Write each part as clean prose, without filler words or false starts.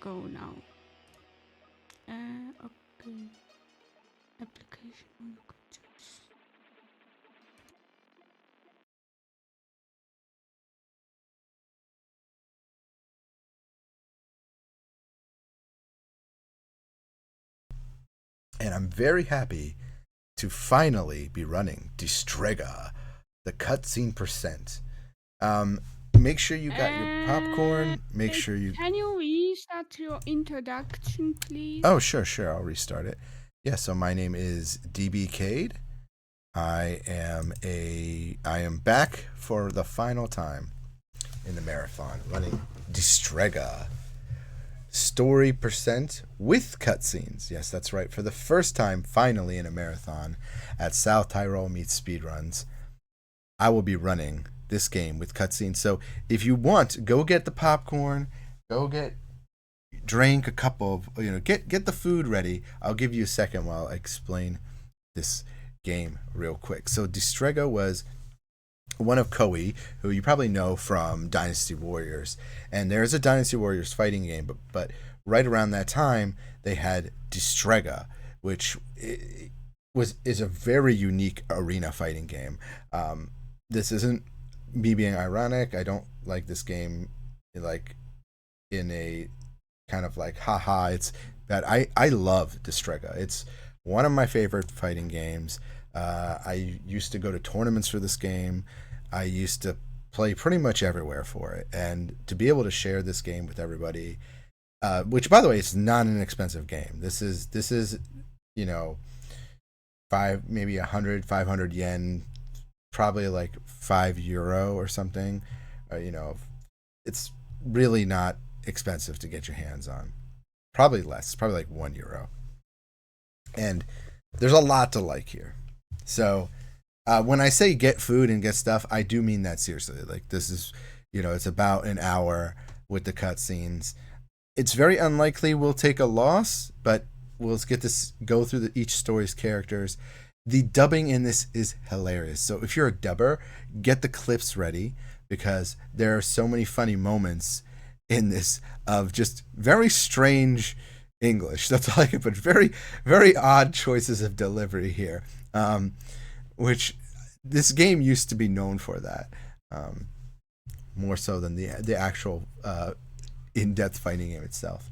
go now. Okay. Application. And I'm very happy to finally be running Destrega, the cutscene percent. Um, Make sure you got your popcorn. Make sure you. Can you restart your introduction, please? Oh, sure. I'll restart it. Yeah. So my name is DBCade. I am back for the final time in the marathon, running Destrega. Story percent with cutscenes. Yes, that's right. For the first time, finally in a marathon at SouthTyrol meets Speedruns, I will be running this game with cutscenes. So if you want, go get the popcorn, go drink a cup of, get the food ready. I'll give you a second while I explain this game real quick. So Destrega was one of Koei, who you probably know from Dynasty Warriors. And there's a Dynasty Warriors fighting game, but right around that time, they had Destrega, which is a very unique arena fighting game. This isn't me being ironic. I don't like this game like in a kind of like haha. It's that I love Destrega. It's one of my favorite fighting games. I used to go to tournaments for this game. I used to play pretty much everywhere for it, and to be able to share this game with everybody, which by the way, it's not an expensive game. This is you know maybe 500 yen, probably like €5 or something. It's really not expensive to get your hands on. Probably less, probably like €1. And there's a lot to like here. So when I say get food and get stuff, I do mean that seriously. Like this is, it's about an hour with the cutscenes. It's very unlikely we'll take a loss, but we'll get this go through each story's characters. The dubbing in this is hilarious. So if you're a dubber, get the clips ready because there are so many funny moments in this of just very strange English. That's all I can put. Very, very odd choices of delivery here. Which this game used to be known for that, more so than the actual in-depth fighting game itself.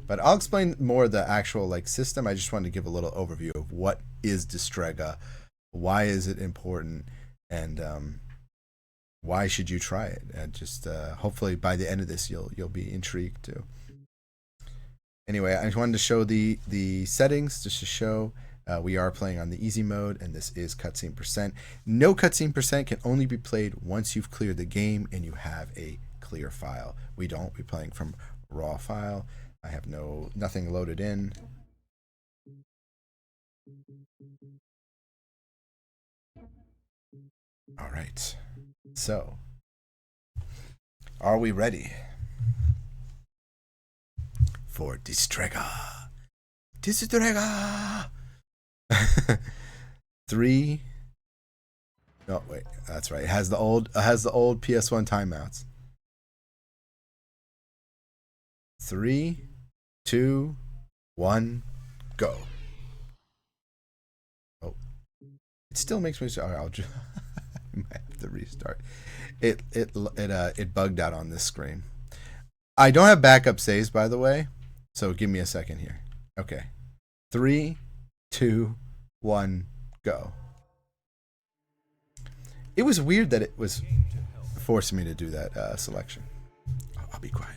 But I'll explain more of the actual like system. I just wanted to give a little overview of what is Destrega, why is it important, and why should you try it. And just hopefully by the end of this you'll be intrigued too. Anyway, I just wanted to show the settings just to show we are playing on the easy mode, and this is cutscene percent. No cutscene percent can only be played once you've cleared the game and you have a clear file. We don't. We're playing from raw file. I have nothing loaded in. All right. So, are we ready for Destrega? Destrega. 3. Oh wait, that's right. It has the old PS1 timeouts. 3, 2, 1, go. Oh, it still makes me. I'll just I might have to restart. It bugged out on this screen. I don't have backup saves, by the way, so give me a second here. Okay, 3, 2, 1, go. It was weird that it was forcing me to do that selection. I'll be quiet.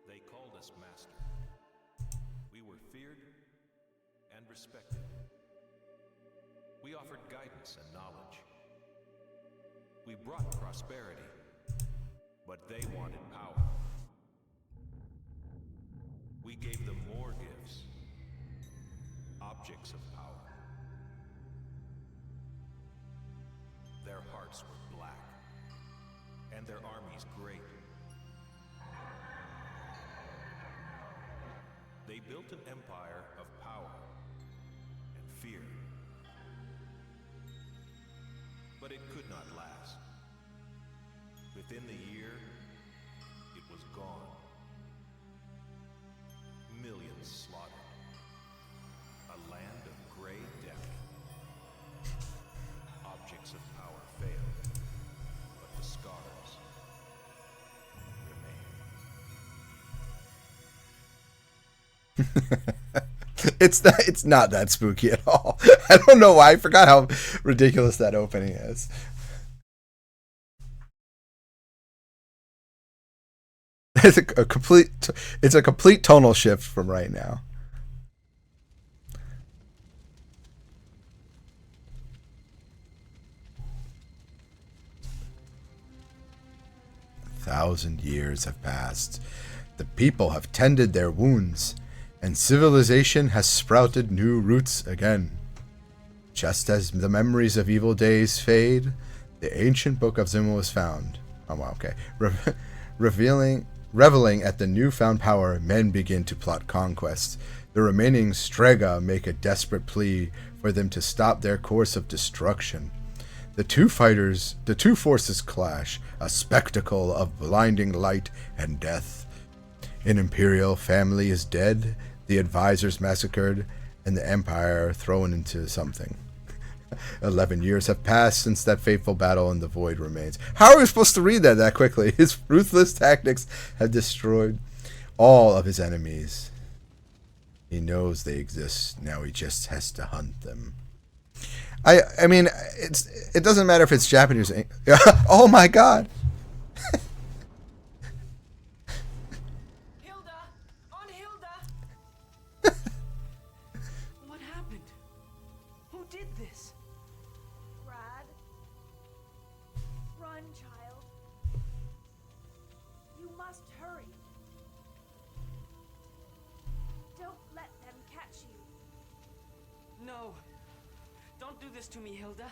They called us master. We were feared and respected. We offered guidance and knowledge. We brought prosperity, but they wanted power. We gave them more gifts, objects of power. Their hearts were black, and their armies great. They built an empire of power and fear. But it could not last. Within the year, it was gone. It's not that spooky at all. I don't know why. I forgot how ridiculous that opening is. It's a complete tonal shift from right now. Thousand years have passed. The people have tended their wounds, and civilization has sprouted new roots again. Just as the memories of evil days fade, the ancient book of Zimmer was found. Oh, well, okay. Reveling at the newfound power, men begin to plot conquest. The remaining Strega make a desperate plea for them to stop their course of destruction. The two forces clash, a spectacle of blinding light and death. An imperial family is dead, the advisors massacred, and the empire thrown into something. 11 years have passed since that fateful battle, and the void remains. How are we supposed to read that quickly? His ruthless tactics have destroyed all of his enemies. He knows they exist. Now he just has to hunt them. I mean, it doesn't matter if it's Japanese. Oh my God! Hilda! On Hilda! What happened? Who did this? Brad. Run, child. You must hurry. Don't let them catch you. No. Don't do this to me, Hilda.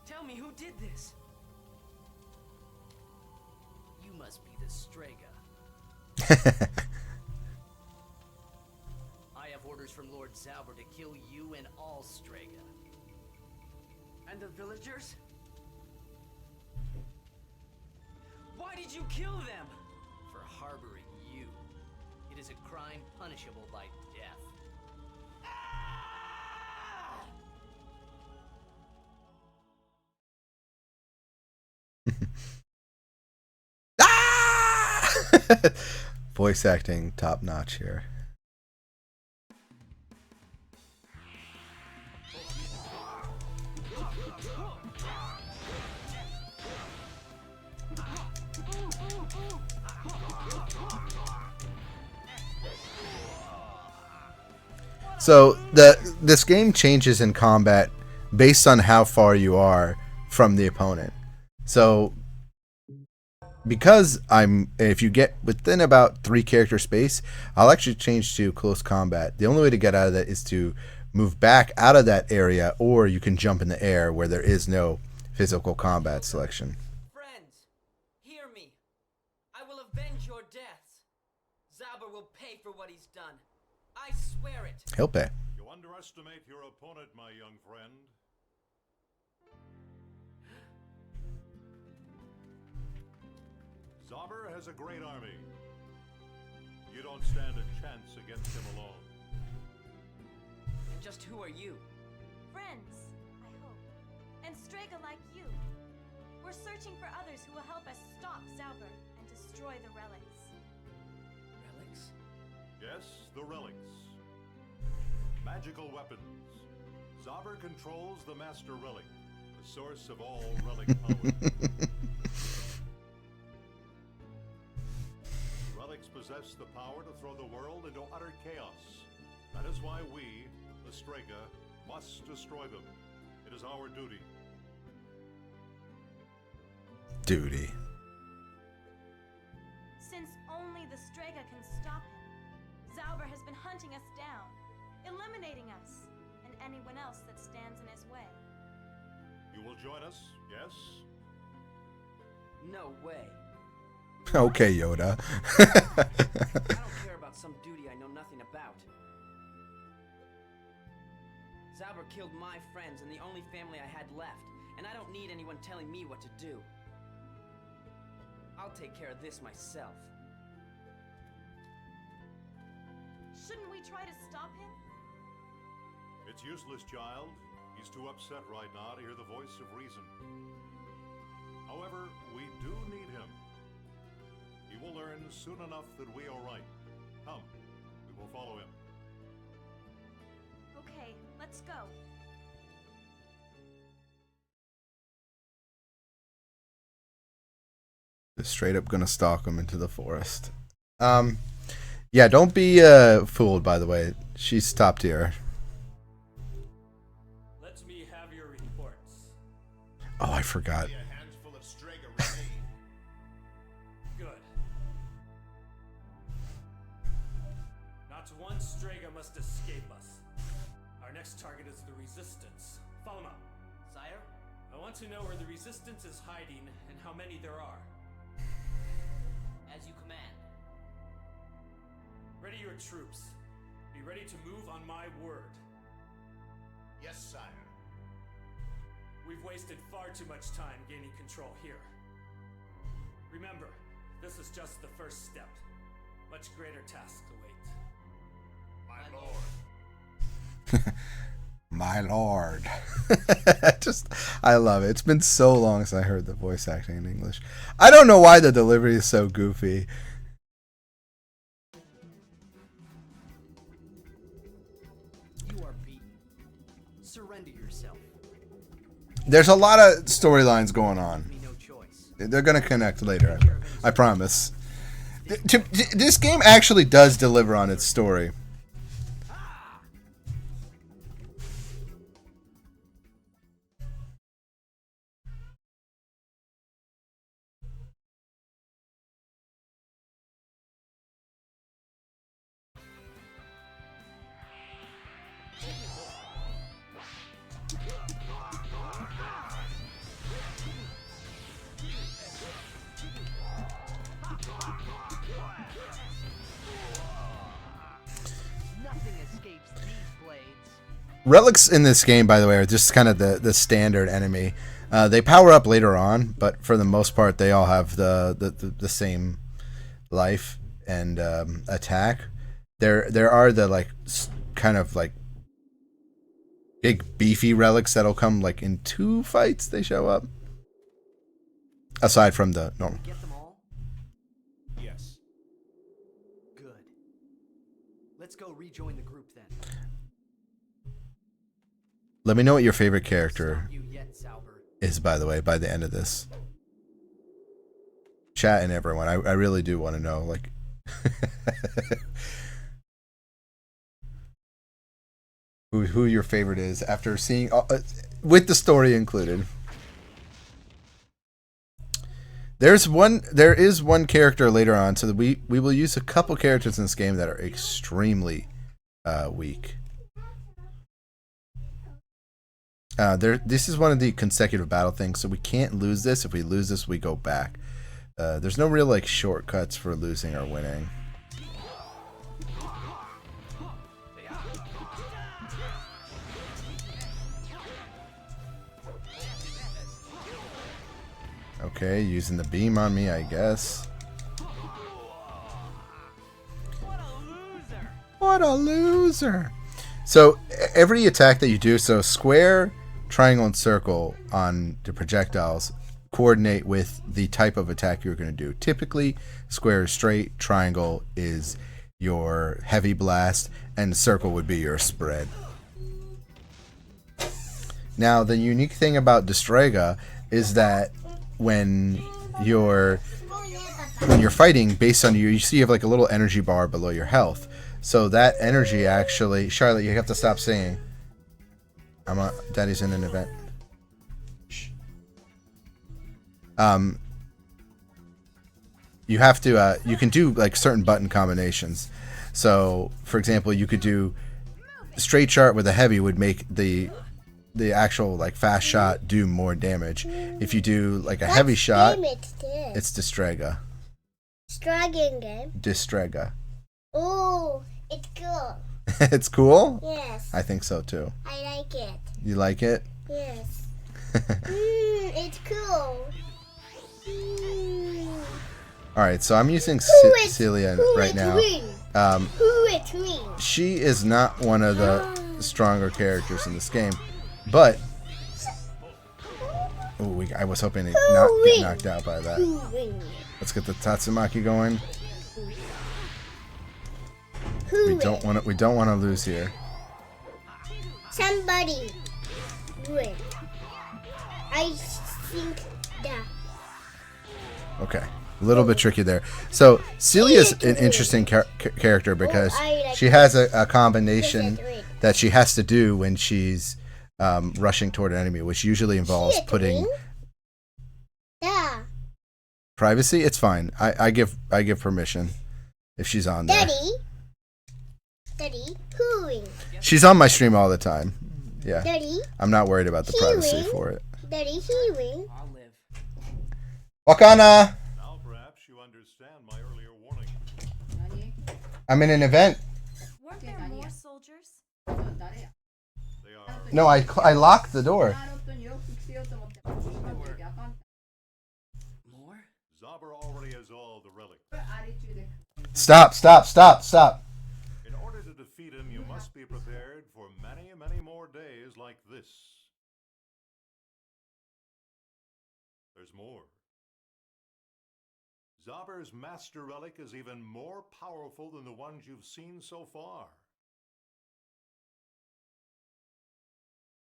Tell me who did this. You must be the Strega. I have orders from Lord Zauber to kill you and all Strega. And the villagers? Why did you kill them? For harboring you. It is a crime punishable by death. Voice acting top notch here. So this game changes in combat based on how far you are from the opponent. So because if you get within about 3 character space, I'll actually change to close combat. The only way to get out of that is to move back out of that area, or you can jump in the air where there is no physical combat selection. Friends, hear me. I will avenge your deaths. Zauber will pay for what he's done. I swear it. He'll pay. You underestimate your opponent, my young friend. Zauber has a great army. You don't stand a chance against him alone. And just who are you? Friends, I hope. And Strega like you. We're searching for others who will help us stop Zauber and destroy the relics. Relics? Yes, the relics. Magical weapons. Zauber controls the Master Relic, the source of all relic power. Relics possess the power to throw the world into utter chaos. That is why we, the Strega, must destroy them. It is our duty. Duty. Since only the Strega can stop him, Zauber has been hunting us down, eliminating us, and anyone else that stands in his way. You will join us, yes? No way. Okay, Yoda. I don't care about some duty I know nothing about. Zauber killed my friends and the only family I had left, and I don't need anyone telling me what to do. I'll take care of this myself. Shouldn't we try to stop him? It's useless, child. He's too upset right now to hear the voice of reason. However, we do need him. He will learn returns soon enough that we are right. Come, we will follow him. Okay, let's go. Just straight up gonna stalk him into the forest. Yeah, don't be fooled, by the way. She's top tier. Let me have your reports. Oh, I forgot. A handful of Strega remain. Good. Not one Strega must escape us. Our next target is the Resistance. Follow up. Sire? I want to know where the Resistance is hiding and how many there are. As you command. Ready your troops. Be ready to move on my word. Yes, sire. We've wasted far too much time gaining control here. Remember, this is just the first step. Much greater tasks await. My lord. My lord. I love it. It's been so long since I heard the voice acting in English. I don't know why the delivery is so goofy. You are beaten. Surrender yourself. There's a lot of storylines going on. Me no choice. They're going to connect later, I promise. This game actually does deliver on its story. Nothing escapes these blades. Relics in this game, by the way, are just kind of the standard enemy. They power up later on, but for the most part, they all have the same life and attack. There are the like kind of like big beefy relics that'll come like in 2 fights. They show up aside from the normal. Get them all? Yes. Good. Let's go rejoin the group then. Let me know what your favorite character Stop you yet, Sauber. is, by the way, by the end of this. Chat and everyone, I really do want to know, like, who your favorite is after seeing, with the story included. There is one character later on, so that we will use a couple characters in this game that are extremely weak. This is one of the consecutive battle things, so we can't lose this. If we lose this, we go back. There's no real like shortcuts for losing or winning. Okay, using the beam on me, I guess. What a loser! So every attack that you do, so square, triangle, and circle on the projectiles coordinate with the type of attack you're going to do. Typically, square is straight, triangle is your heavy blast, and circle would be your spread. Now, the unique thing about Destrega is that when you're fighting, based on you see you have like a little energy bar below your health. So that energy actually, Charlotte, you have to stop singing. Daddy's in an event. Shh. You have to, you can do like certain button combinations. So, for example, you could do straight shot with a heavy would make the actual like fast shot do more damage. If you do like a heavy shot, it's Destrega. Dragon game. Destrega. Oh, it's cool. It's cool? Yes. I think so too. I like it. You like it? Yes. It's cool. Alright, so I'm using Celia right now. Who is me? She is not one of the stronger characters in this game, but I was hoping to not get knocked out by that. Let's get the Tatsumaki going. We don't want to lose here. Somebody win. I think that. Okay. A little bit tricky there. So Celia's an interesting character because she has a combination that she has to do when she's rushing toward an enemy, which usually involves putting privacy. It's fine. I give permission if she's on there. Daddy, who wins? She's on my stream all the time. Yeah. Daddy, I'm not worried about the privacy for it. Daddy, he wins. I'll live. Wakana! Now perhaps you understand my earlier warning. I'm in an event. Weren't there more soldiers? They are No, I locked the door. More? Zobber already has all the relics. Stop. In order to defeat him, you must be prepared for many, many more days like this. There's more. Zobber's master relic is even more powerful than the ones you've seen so far.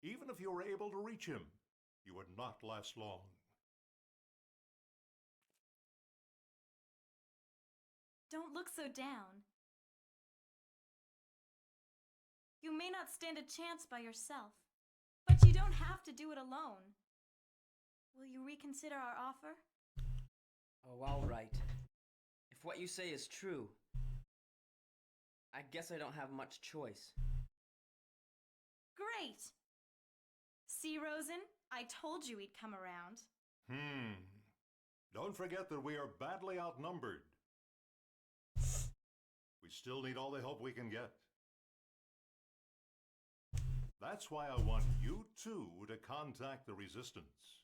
Even if you were able to reach him, you would not last long. Don't look so down. You may not stand a chance by yourself, but you don't have to do it alone. Will you reconsider our offer? Oh, all right. If what you say is true, I guess I don't have much choice. Great! See, Rosen? I told you he'd come around. Don't forget that we are badly outnumbered. We still need all the help we can get. That's why I want you two to contact the Resistance.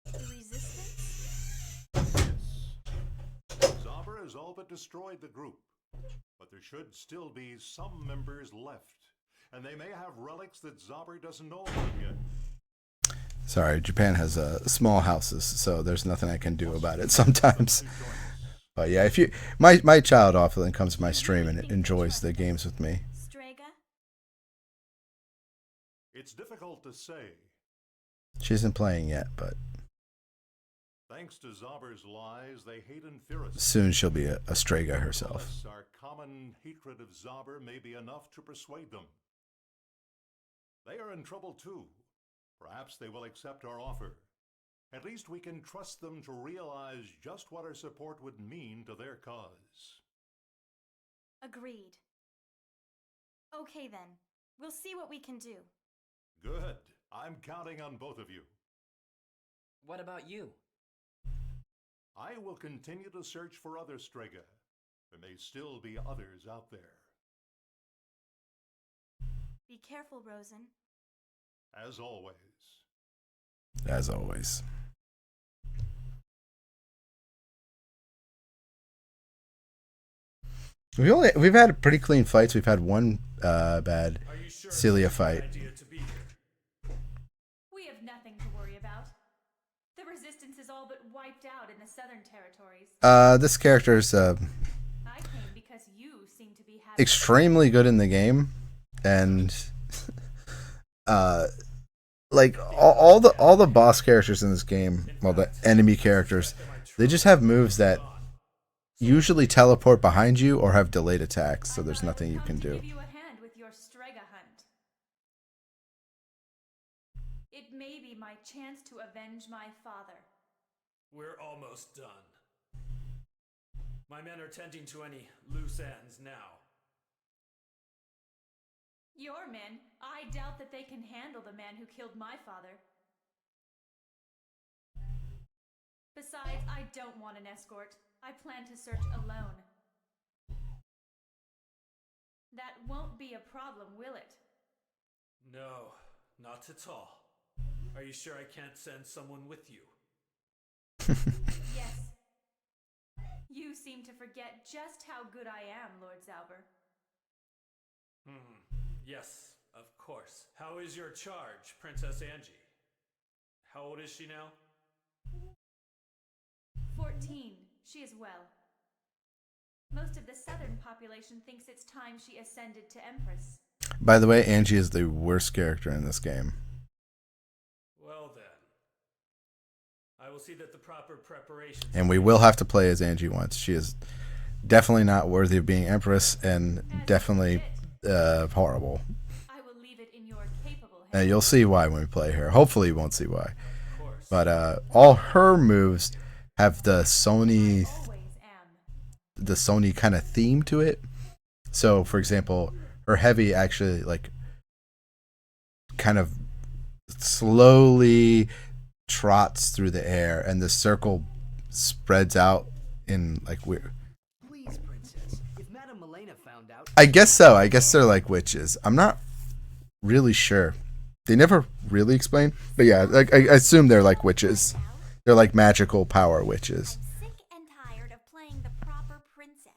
The Resistance? Yes. Zobber has all but destroyed the group, but there should still be some members left, and they may have relics that Zobber doesn't know about yet. Sorry, Japan has small houses, so there's nothing I can do about it sometimes. But yeah, if you my child often comes to my stream and enjoys the games with me. Strega? It's difficult to say. She isn't playing yet, but Thanks to Zobber's lies, they hate and fear us. soon she'll be a Strega herself. Plus, our common hatred of Zobber may be enough to persuade them. They are in trouble too. Perhaps they will accept our offer. At least we can trust them to realize just what our support would mean to their cause. Agreed. Okay then. We'll see what we can do. Good. I'm counting on both of you. What about you? I will continue to search for other Strega. There may still be others out there. Be careful, Rosen. As always. As always. We've had pretty clean fights. We've had one bad Are you sure Celia it's a good fight. idea to be here? We have nothing to worry about. The Resistance is all but wiped out in the Southern Territories. This character's I came because you seem to be having... extremely good in the game, and like all the boss characters in this game, well, the enemy characters, they just have moves that usually teleport behind you or have delayed attacks, so there's nothing you can do. Give you a hand with your Strega hunt. It may be my chance to avenge my father. We're almost done. My men are tending to any loose ends now. Your men? I doubt that they can handle the man who killed my father. Besides, I don't want an escort. I plan to search alone. That won't be a problem, will it? No, not at all. Are you sure I can't send someone with you? Yes. You seem to forget just how good I am, Lord Zauber. Yes, of course. How is your charge, Princess Angie? How old is she now? 14. She is well. Most of the southern population thinks it's time she ascended to Empress. By the way, Angie is the worst character in this game. Well then. I will see that the proper preparations... And we will have to play as Angie once. She is definitely not worthy of being Empress and definitely horrible. I will leave it in your capable hands. And you'll see why when we play her. Hopefully you won't see why. But all her moves have the Sony kind of theme to it. So, for example, her heavy actually like kind of slowly trots through the air, and the circle spreads out in like weird. Please, Princess, if Madame Milena found out... I guess so. I guess they're like witches. I'm not really sure. They never really explain. But yeah, like I assume they're like witches. They're like magical power witches. I'm sick and tired of playing the proper princess.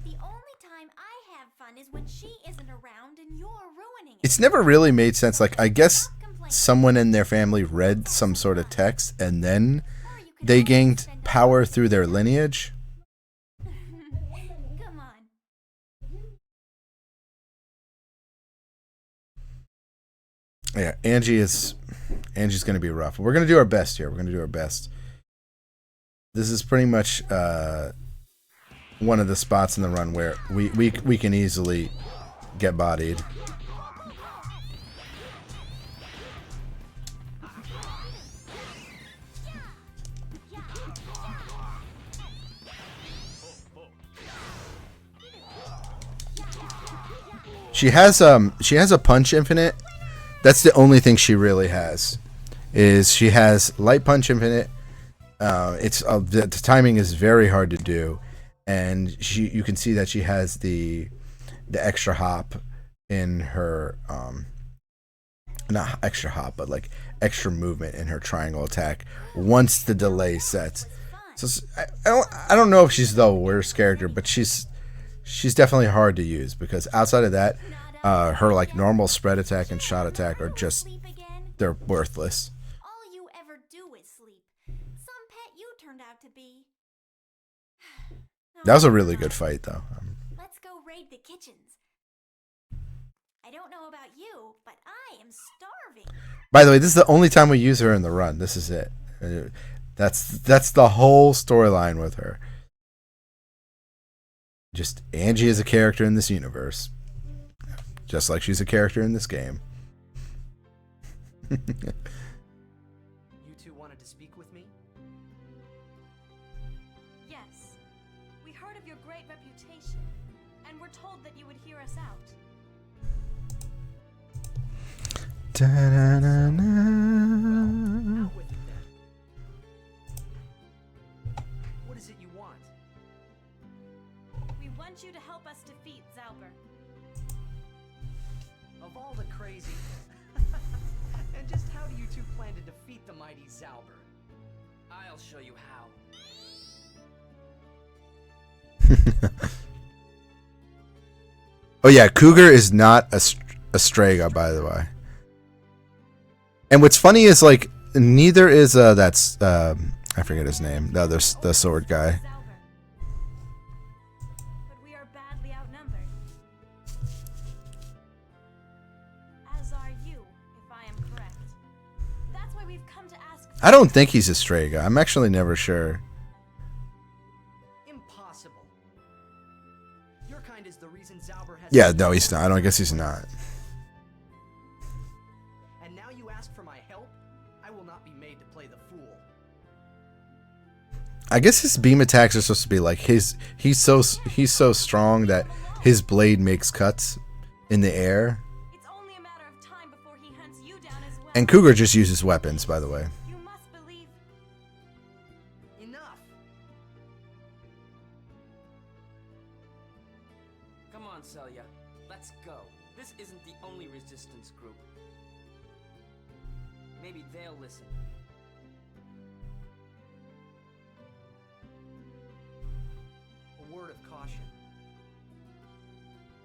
The only time I have fun is when she isn't around and you're ruining it. It's never really made sense. Like, I guess someone in their family read some sort of text and then they gained power through their lineage. Come on. Yeah, Angie's going to be rough. We're going to do our best here. We're going to do our best. This is pretty much one of the spots in the run where we can easily get bodied. She has a punch infinite. That's the only thing she really has. Is she has light punch infinite. It's the timing is very hard to do, and you can see that she has the extra hop in her not extra hop, but like extra movement in her triangle attack once the delay sets. So I don't know if she's the worst character, but she's definitely hard to use because outside of that, her like normal spread attack and shot attack are just they're worthless. All you ever do is sleep. Some pet you turned out to be. That was a really good fight, though. Let's go raid the kitchens. I don't know about you, but I am starving. By the way, this is the only time we use her in the run. This is it. That's the whole storyline with her. Just Angie is a character in this universe, just like she's a character in this game. You two wanted to speak with me? Yes. We heard of your great reputation, and we're told that you would hear us out. Out with it then. What is it you want? We want you to help us defeat Zauber. Of all the crazy... And just how do you two plan to defeat the mighty Zauber? I'll show you how. Oh yeah, Cougar is not a Destrega, by the way. And what's funny is like neither is that's I forget his name. The other the sword guy. But we are badly outnumbered. As are you, if I am correct. That's why we've come to ask. I don't think he's a Destrega. I'm actually never sure. Impossible. Your kind is the reason Zauber has... Yeah, no, he's not. I guess he's not. And now you ask for my help? I will not be made to play the fool. I guess his beam attacks are supposed to be like he's so strong that his blade makes cuts in the air. It's only a matter of time before he hunts you down as well. And Cougar just uses weapons, by the way. You must believe. Enough! Come on, Celia. Let's go. This isn't the only resistance group. Maybe they'll listen. A word of caution.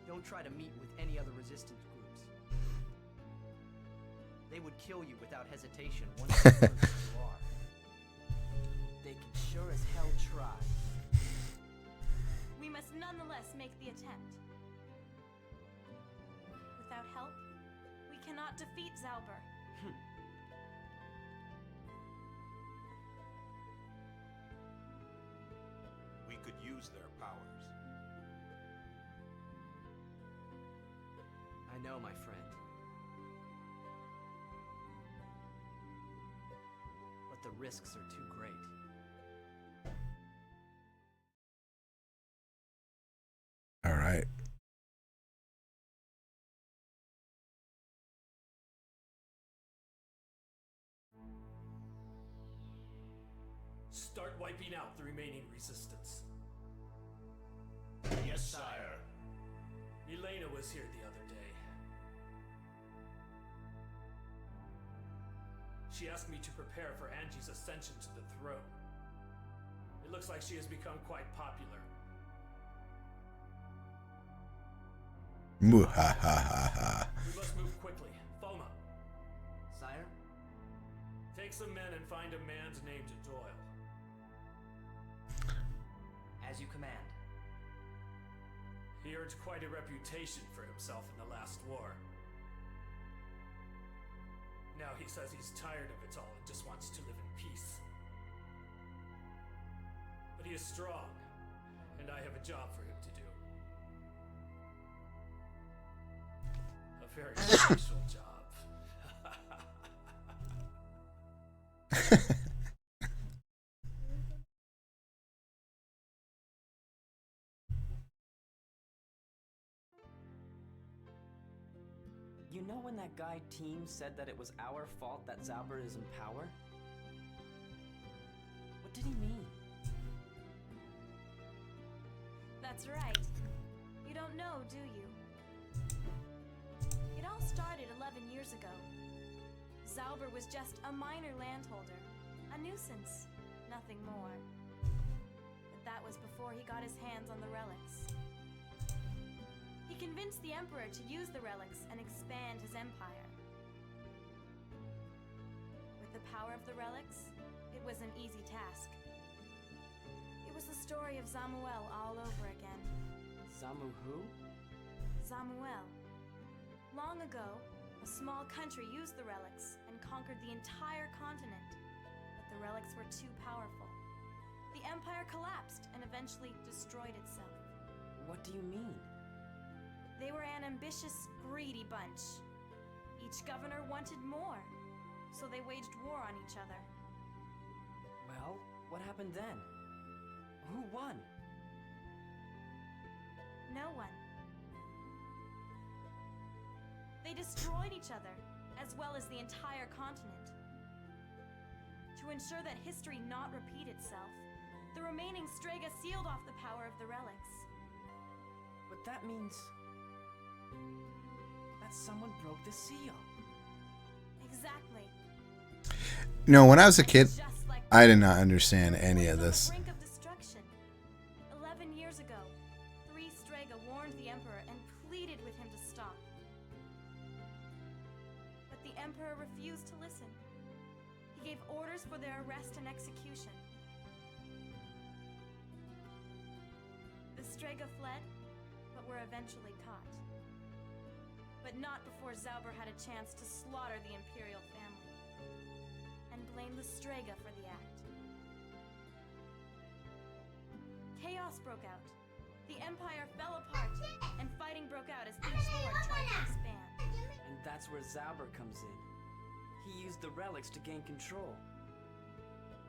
Don't try to meet with any other resistance groups. They would kill you without hesitation once they learn who you are. They can sure as hell try. nonetheless make the attempt. Without help, we cannot defeat Zauber. We could use their powers. I know, my friend. But the risks are too great. All right. Start wiping out the remaining resistance. Yes, sire. Elena was here the other day. She asked me to prepare for Angie's ascension to the throne. It looks like she has become quite popular. Muhahaha. We must move quickly. Foma, Sire? take some men and find a man's named Doyle. As you command. He earned quite a reputation for himself in the last war. Now he says he's tired of it all and just wants to live in peace. But he is strong, and I have a job for him to do. A very special job. You know when that guy Team said that it was our fault that Zauber is in power? What did he mean? That's right. You don't know, do you? It all started 11 years ago. Zauber was just a minor landholder, a nuisance, nothing more. But that was before he got his hands on the relics. He convinced the Emperor to use the relics and expand his empire. With the power of the relics, it was an easy task. It was the story of Zamuel all over again. Zamu who? Zamuel. Long ago, a small country used the relics and conquered the entire continent, but the relics were too powerful. The empire collapsed and eventually destroyed itself. What do you mean? They were an ambitious, greedy bunch. Each governor wanted more, so they waged war on each other. Well, what happened then? Who won? No one. They destroyed each other, as well as the entire continent. To ensure that history not repeat itself, the remaining Strega sealed off the power of the relics. But that means that someone broke the seal. Exactly. No, when I was a kid, Just like I did not understand any of on the this. brink of destruction. 11 years ago, 3 Strega warned the Emperor and pleaded with him to stop. But the Emperor refused to listen. He gave orders for their arrest and execution. The Strega fled, but were eventually caught. But not before Zauber had a chance to slaughter the Imperial family and blame the Strega for the act. Chaos broke out. The Empire fell apart, and fighting broke out as each lord tried to expand. And that's where Zauber comes in. He used the relics to gain control.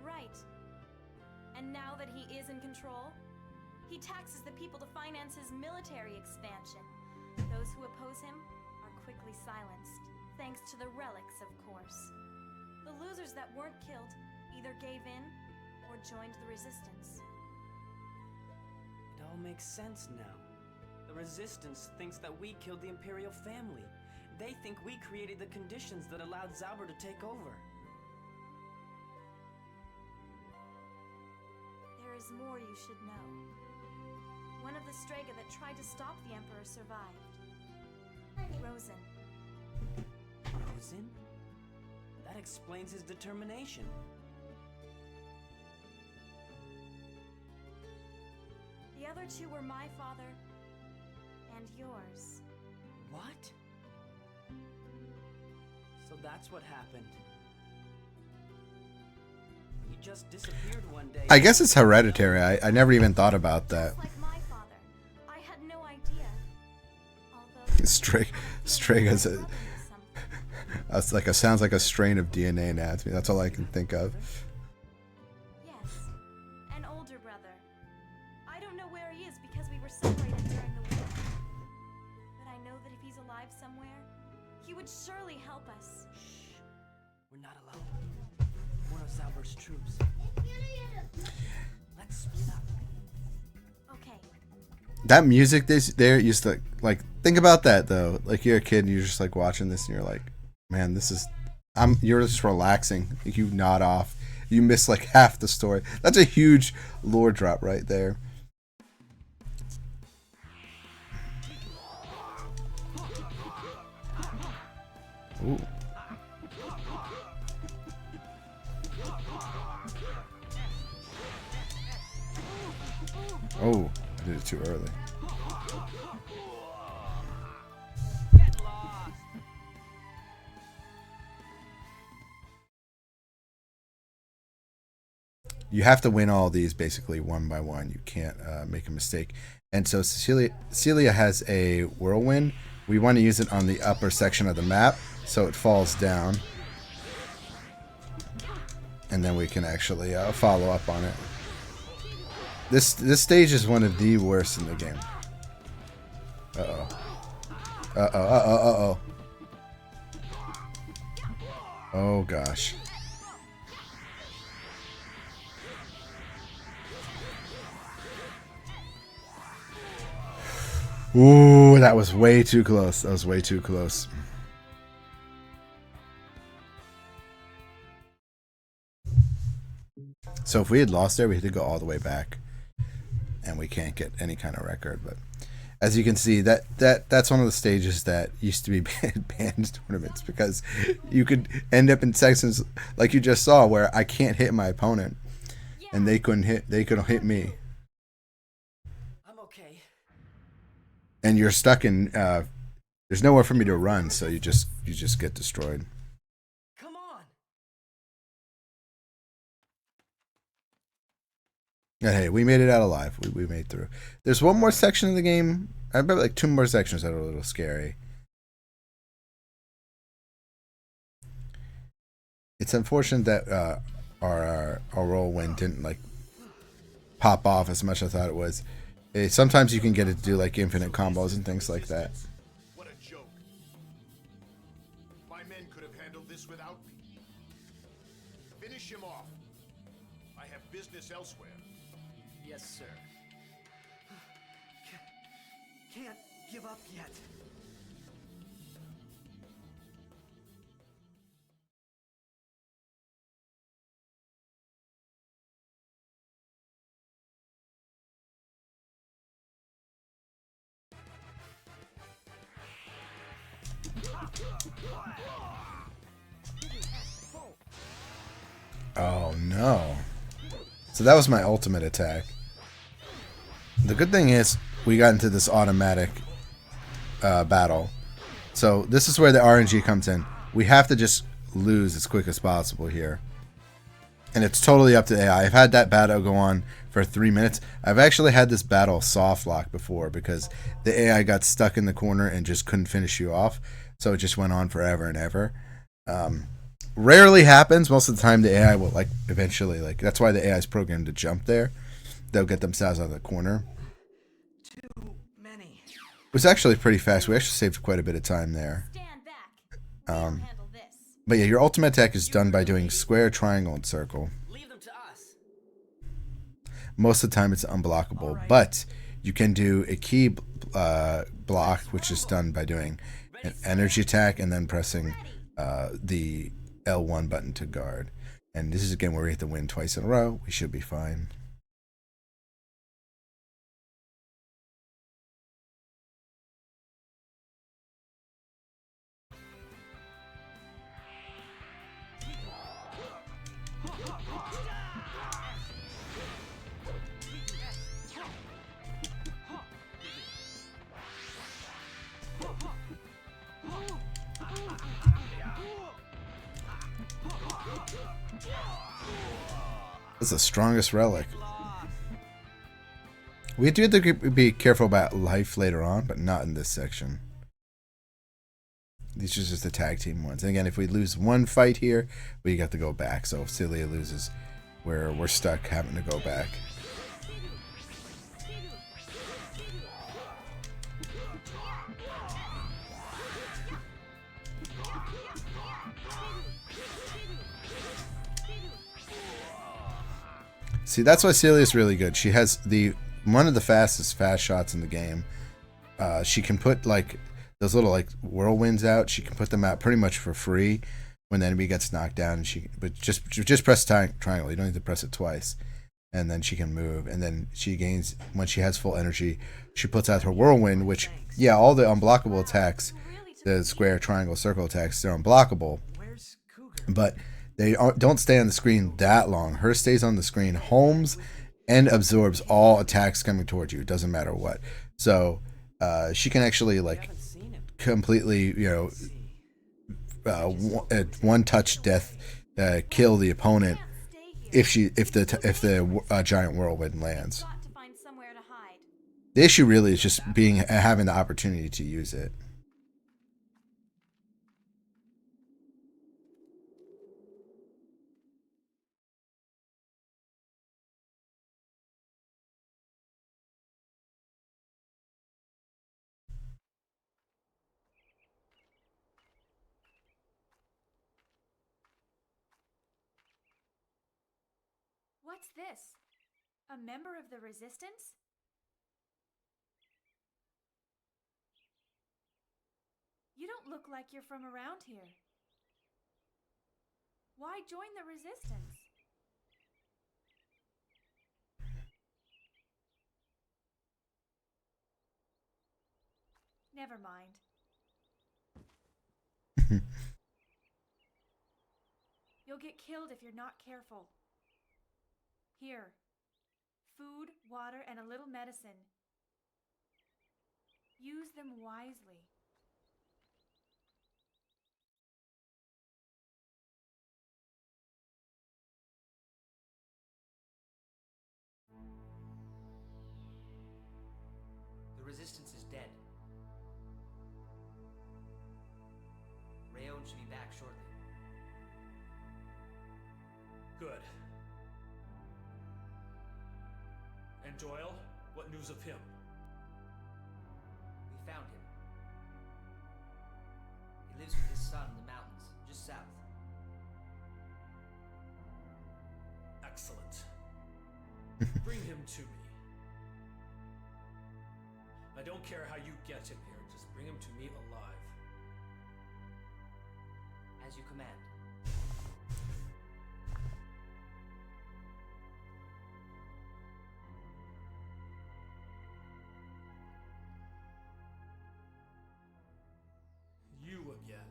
Right. And now that he is in control, he taxes the people to finance his military expansion. Those who oppose him are quickly silenced, thanks to the relics, of course. The losers that weren't killed either gave in or joined the resistance. It all makes sense now. The Resistance thinks that we killed the Imperial family. They think we created the conditions that allowed Zauber to take over. There is more you should know. One of the Strega that tried to stop the Emperor survived. Rosen. Rosen? That explains his determination. The other two were my father and yours. What? So that's what happened. You just disappeared one day. I guess it's hereditary. I never even thought about that. Just like my father. I had no idea. Although Strega's a... That's like sounds like a strain of DNA anatomy. That's all I can think of. Yes, an older brother. I don't know where he is because we were separated during the war. But I know that if he's alive somewhere, he would surely help us. Shh. We're not alone. One of Zauber's troops. Let's split up. Okay. That music there used to like think about that though. Like you're a kid and you're just like watching this and you're like, man, this is you're just relaxing. Like, you nod off. You miss like half the story. That's a huge lore drop right there. Ooh. Oh, I did it too early. You have to win all these basically one by one. You can't make a mistake. And so Celia has a whirlwind. We want to use it on the upper section of the map so it falls down. And then we can actually follow up on it. This stage is one of the worst in the game. Uh-oh. Uh-oh, uh-oh, uh-oh. Oh, gosh. Ooh, that was way too close. That was way too close. So if we had lost there, we had to go all the way back. And we can't get any kind of record. But as you can see, that's one of the stages that used to be banned tournaments, because you could end up in sections like you just saw where I can't hit my opponent and they couldn't hit me. I'm okay. And you're stuck in there's nowhere for me to run, so you just get destroyed. Come on. Hey, we made it out alive. We made through. There's one more section of the game. I bet like 2 more sections that are a little scary. It's unfortunate that our whirlwind didn't like pop off as much as I thought it was. Sometimes you can get it to do like infinite combos and things like that. What a joke. My men could have handled this without me. Finish him off. I have business elsewhere. Yes, sir. Can't give up yet. Oh no. So that was my ultimate attack. The good thing is we got into this automatic battle. So this is where the RNG comes in. We have to just lose as quick as possible here. And it's totally up to AI. I've had that battle go on for 3 minutes. I've actually had this battle soft lock before because the AI got stuck in the corner and just couldn't finish you off. So it just went on forever and ever. Rarely happens. Most of the time the AI will like eventually like, that's why the AI is programmed to jump there. They'll get themselves out of the corner. Too many. It was actually pretty fast. We actually saved quite a bit of time there. Stand back. We'll handle this. But yeah, your ultimate attack is done by doing square, triangle, and circle. Leave them to us. Most of the time it's unblockable, but you can do a key block, which is done by doing an energy attack and then pressing the L1 button to guard. And this is again where we hit the win twice in a row. We should be fine. That's the strongest relic. We do have to be careful about life later on, but not in this section. These are just the tag team ones. And again, if we lose one fight here, we got to go back. So if Celia loses, we're stuck having to go back. See, that's why Celia's really good. She has one of the fastest fast shots in the game. She can put like those little like whirlwinds out. She can put them out pretty much for free when the enemy gets knocked down. And but just press triangle. You don't need to press it twice, and then she can move. And then she gains when she has full energy. She puts out her whirlwind, which all the unblockable attacks, the square, triangle, circle attacks, they're unblockable. But they don't stay on the screen that long. Hers stays on the screen, homes, and absorbs all attacks coming towards you. It doesn't matter what. So she can actually like completely, one touch death, kill the opponent if the giant whirlwind lands. The issue really is just having the opportunity to use it. What's this? A member of the Resistance? You don't look like you're from around here. Why join the Resistance? Never mind. You'll get killed if you're not careful. Here. Food, water, and a little medicine. Use them wisely. The Resistance is dead. Rayon should be back shortly. Good. And Doyle, what news of him? We found him. He lives with his son in the mountains, just south. Excellent. Bring him to me. I don't care how you get him here, just bring him to me alive. As you command. You again.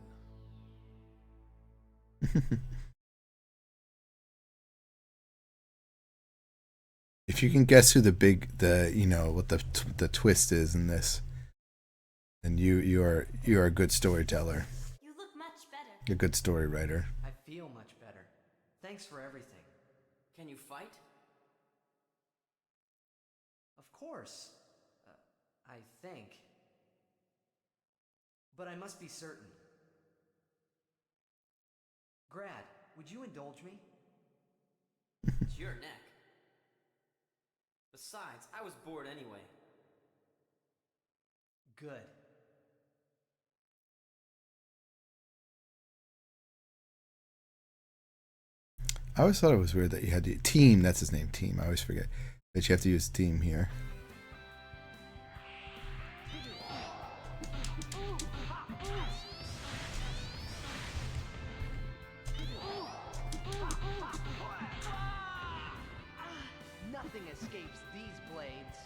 If you can guess who what the twist is in this, then you are a good storyteller. You look much better. A good story writer. I feel much better. Thanks for everything. Can you fight? Of course. I think. But I must be certain. Grad, would you indulge me? It's your neck. Besides, I was bored anyway. Good. I always thought it was weird that you had to team. That's his name, Team. I always forget that you have to use team here. Nothing escapes these blades.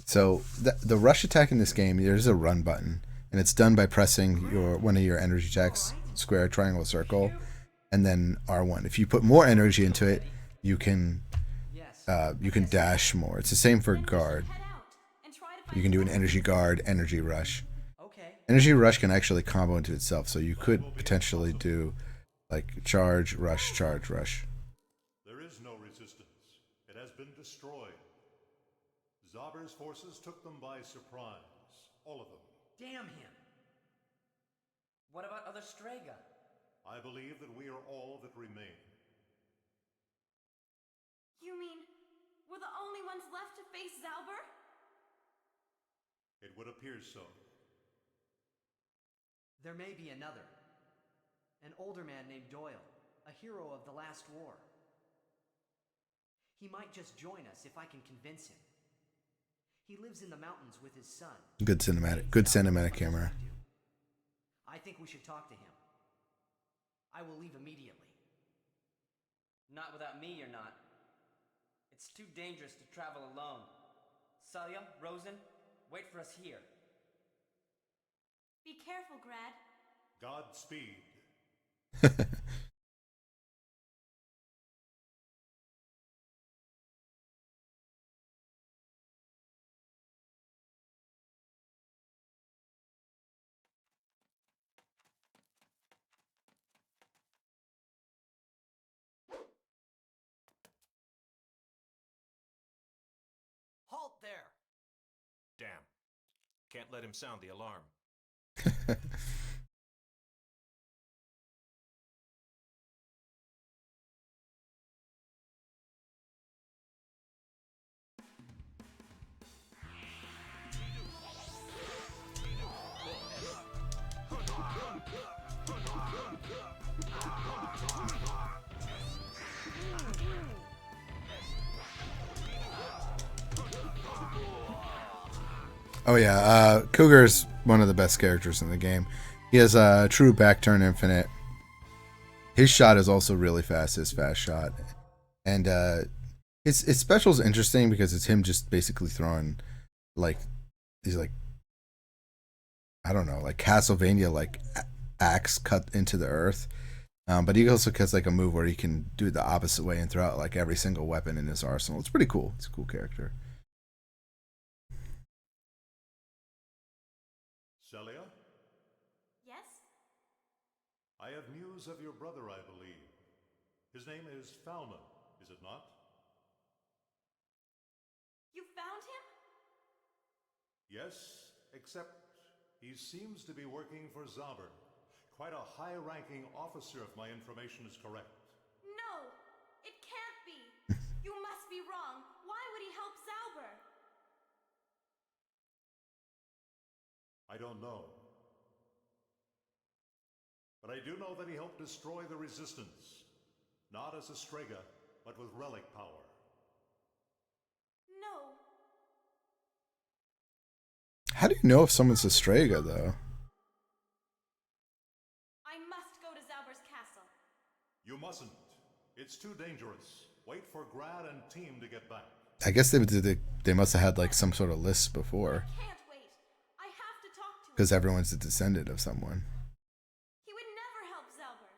So the rush attack in this game, there's a run button, and it's done by pressing one of your energy attacks, square, triangle, circle, and then R1. If you put more energy into it, you can you can dash more. It's the same for guard. You can do an energy guard, energy rush. Okay. Energy rush can actually combo into itself, so you could potentially do like charge, rush, charge, rush. There is no resistance. It has been destroyed. Zaber's forces took them by surprise. All of them. Damn him. What about other Strega? I believe that we are all that remain. You mean we're the only ones left to face Zauber? It would appear so. There may be another. An older man named Doyle, a hero of the last war. He might just join us if I can convince him. He lives in the mountains with his son. Good cinematic camera. I think we should talk to him. I will leave immediately. Not without me, you're not. It's too dangerous to travel alone. Celia, Rosen, wait for us here. Be careful, Grad. Godspeed. Halt there! Damn. Can't let him sound the alarm. Oh yeah, Cougar's one of the best characters in the game. He has a true back turn infinite. His shot is also really fast, his fast shot. And his special is interesting because it's him just basically throwing like these like, I don't know, like Castlevania like axe cut into the earth. But he also has like a move where he can do it the opposite way and throw out like every single weapon in his arsenal. It's pretty cool. It's a cool character. Celia? Yes? I have news of your brother, I believe. His name is Falmouth, is it not? You found him? Yes, except he seems to be working for Zauber. Quite a high-ranking officer, if my information is correct. No! It can't be! You must be wrong. Why would he help Zauber? I don't know. But I do know that he helped destroy the Resistance. Not as a Strega, but with relic power. No. How do you know if someone's a Strega, though? I must go to Zauber's castle. You mustn't. It's too dangerous. Wait for Grad and team to get back. I guess they must have had like some sort of list before. I can't wait. I have to talk to him. Because everyone's a descendant of someone. He would never help Zauber.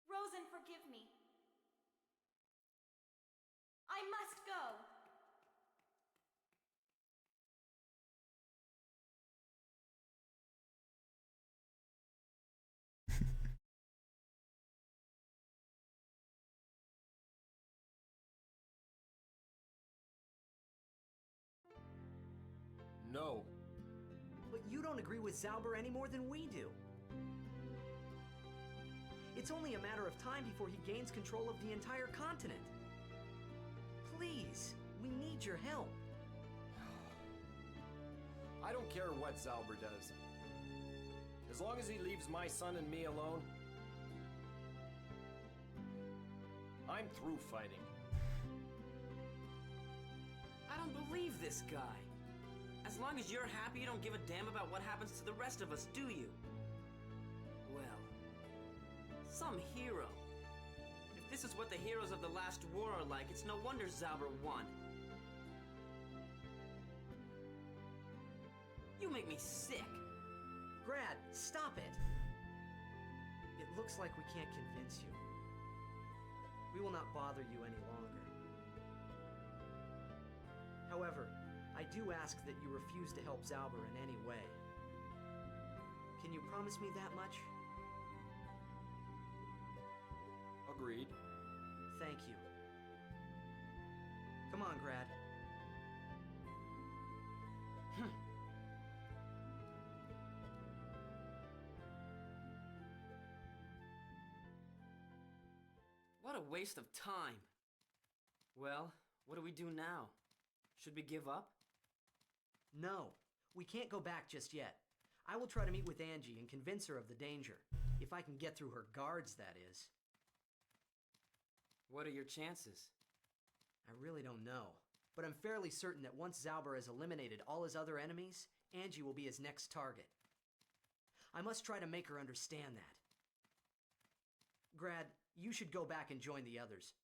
Rosen, forgive me. I must go. No. But you don't agree with Zauber any more than we do. It's only a matter of time before he gains control of the entire continent. Please, we need your help. I don't care what Zauber does. As long as he leaves my son and me alone, I'm through fighting. I don't believe this guy. As long as you're happy, you don't give a damn about what happens to the rest of us, do you? Well, some hero. If this is what the heroes of the last war are like, it's no wonder Zauber won. You make me sick. Grad, stop it. It looks like we can't convince you. We will not bother you any longer. However, I do ask that you refuse to help Zauber in any way. Can you promise me that much? Agreed. Thank you. Come on, Grad. What a waste of time. Well, what do we do now? Should we give up? No, we can't go back just yet. I will try to meet with Angie and convince her of the danger. If I can get through her guards, that is. What are your chances? I really don't know, but I'm fairly certain that once Zauber has eliminated all his other enemies, Angie will be his next target. I must try to make her understand that. Grad, you should go back and join the others.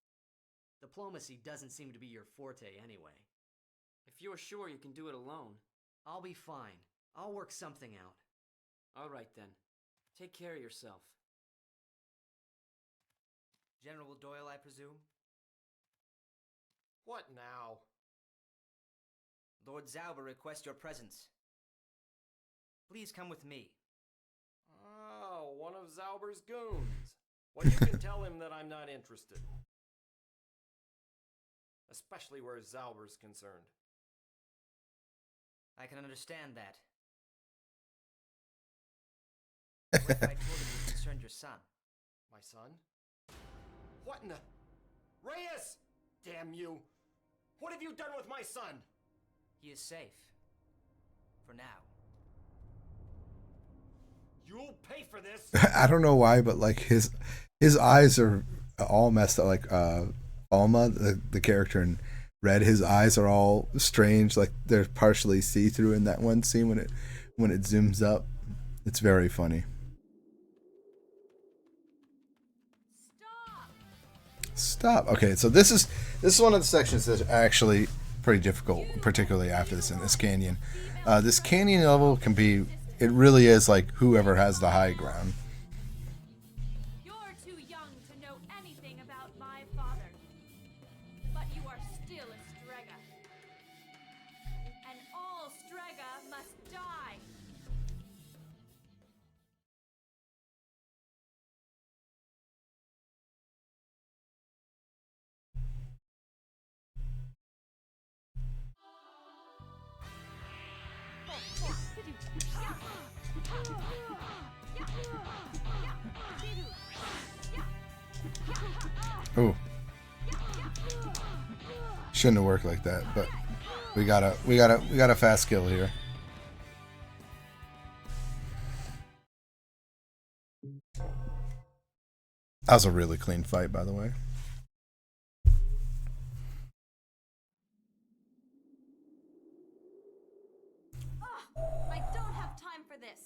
Diplomacy doesn't seem to be your forte anyway. If you're sure you can do it alone. I'll be fine. I'll work something out. All right then. Take care of yourself. General Doyle, I presume? What now? Lord Zauber requests your presence. Please come with me. Oh, one of Zauber's goons. Well, you can tell him that I'm not interested. Especially where Zauber's concerned. I can understand that. What if I told him you concerned your son? My son? What in the... Reyes! Damn you! What have you done with my son? He is safe. For now. You'll pay for this! I don't know why, but like his eyes are all messed up. Like Alma, the character in Red, his eyes are all strange, like they're partially see-through in that one scene when it zooms up. It's very funny. Stop. Okay, so this is one of the sections that's actually pretty difficult, particularly after this canyon. This canyon level can be, it really is like whoever has the high ground. You're too young to know anything about my father, but you are still a Strega, and all Strega must die. Oh, shouldn't have worked like that, but we got a fast skill here. That was a really clean fight, by the way. I don't have time for this.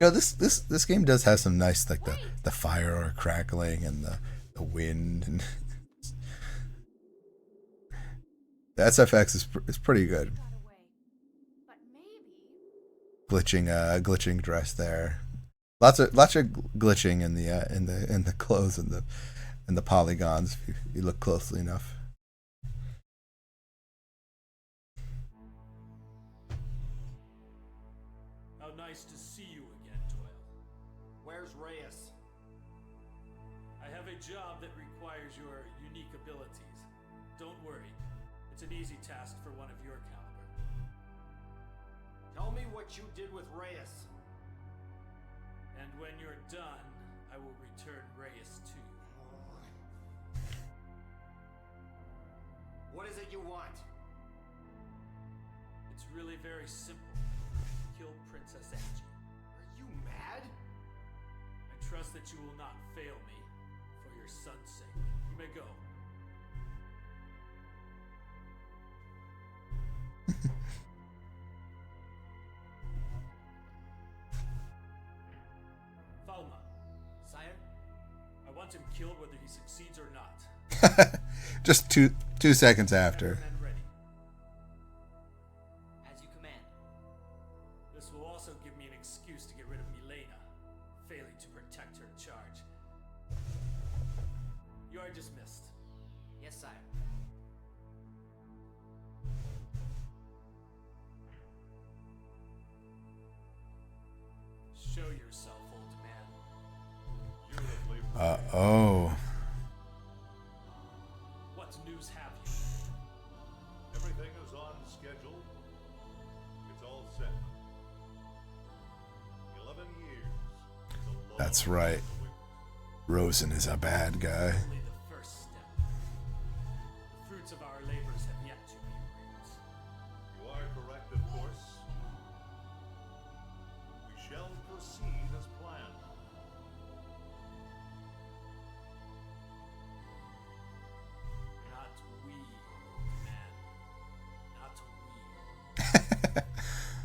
You know, this game does have some nice, like the fire crackling and the wind, and the SFX is pretty good. Glitching dress there. Lots of glitching in the clothes and the polygons if you look closely enough. How nice to see you again, Doyle. Where's Reyes? I have a job that requires your unique abilities. Don't worry. It's an easy task for one of your caliber. Tell me what you did with Reyes. And when you're done, I will return Reyes to you. What is it you want? It's really very simple. Kill Princess Angie. Are you mad? I trust that you will not fail me. For your son's sake. You may go. Falma. Sire? I want him killed whether he succeeds or not. Just two seconds after. Men ready. As you command. This will also give me an excuse to get rid of Milena, failing to protect her child. Yes, sire. Show yourself, old man. Beautifully. Oh. What news have you? Everything is on schedule. It's all set. 11 years. It's a long That's right. Rosen is a bad guy. Only the first step. The fruits of our labors have yet to be reaped. You are correct, of course. We shall proceed as planned. Not we, old man. Not we.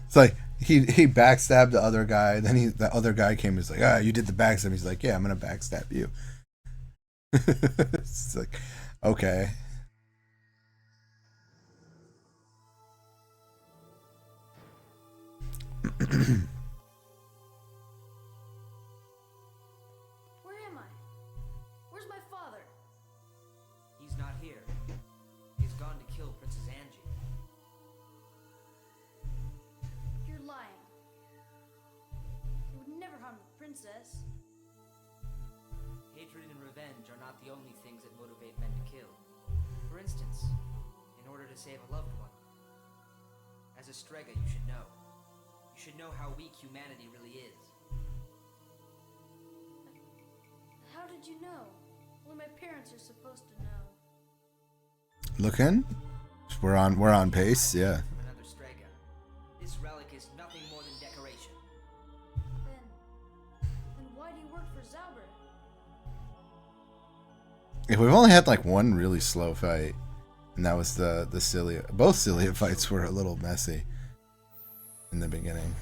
It's like he backstabbed the other guy, then the other guy came and was like, you did the backstab. He's like, yeah, I'm gonna backstab you. It's like, okay. Where am I? Where's my father? He's not here. He's gone to kill Princess Angie. You're lying. You would never harm the princess. Hatred and revenge are not the only things that motivate men to kill. For instance, in order to save a loved one. As a Strega, you should know. You should know how weak humanity really is. How did you know? Only my parents are supposed to know. Looking, we're on pace. Yeah. From another Strega. This relic is nothing more than decoration. Then why do you work for Zauber? If we've only had like one really slow fight, and that was the Cilia. Both Cilia fights were a little messy in the beginning.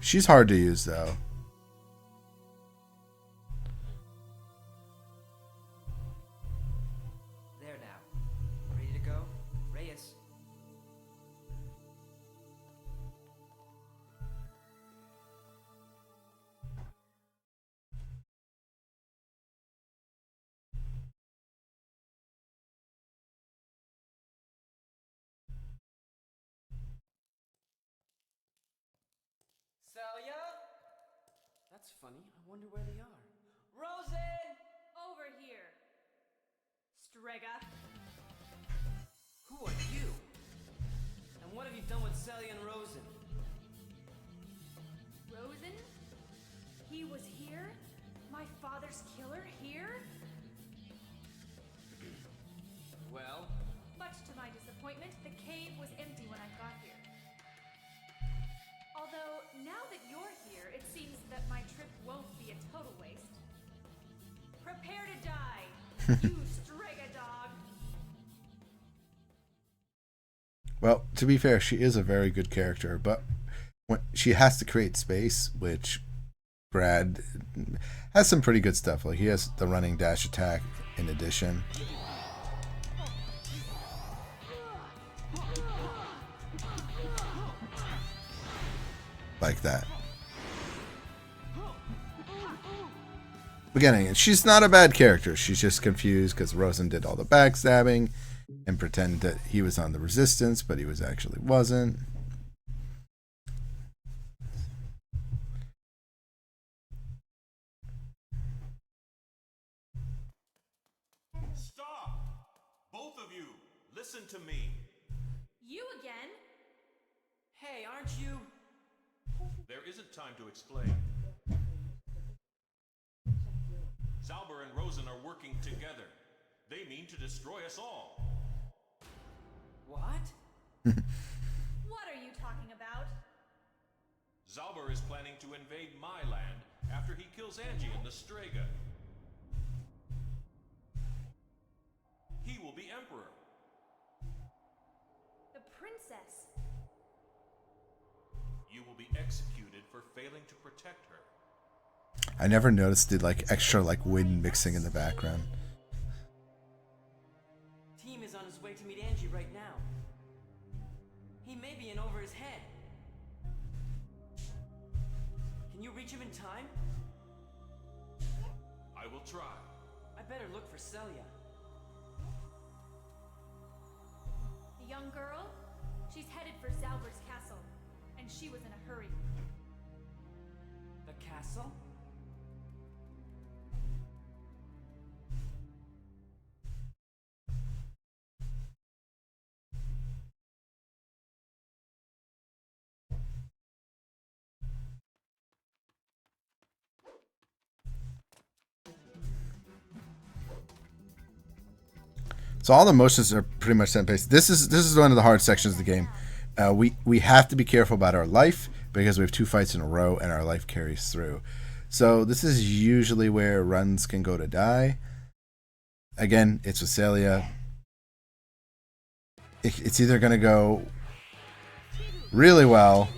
She's hard to use though. There now. Ready to go? Reyes. Celia? That's funny. I wonder where they are. Rosen! Over here. Strega. Who are you? And what have you done with Celia and Rosen? Rosen? He was here? My father's killer here? Well, Much to my disappointment, the cave was empty when I got here. Although, now that you're here, it seems that my trip won't be a total waste. Prepare to die, you Strega dog! Well, to be fair, she is a very good character, but when she has to create space, which Brad has some pretty good stuff. Like he has the running dash attack in addition. Like that. Beginning, she's not a bad character. She's just confused because Rosen did all the backstabbing and pretended that he was on the resistance, but he actually wasn't. Stop! Both of you, listen to me. You again? hey, aren't you? There isn't time to explain. Zauber and Rosen are working together. They mean to destroy us all. What? What are you talking about? Zauber is planning to invade my land after he kills Angie and the Strega. He will be emperor. The princess. You will be executed for failing to protect her. I never noticed the extra wind mixing in the background. Team is on his way to meet Angie right now. He may be in over his head. Can you reach him in time? I will try. I better look for Celia. The young girl? She's headed for Zauber's castle, and she was in a hurry. The castle? So all the motions are pretty much set based. This is one of the hard sections of the game. We have to be careful about our life because we have 2 fights in a row and our life carries through. So this is usually where runs can go to die. Again, it's with Celia. It's either going to go really well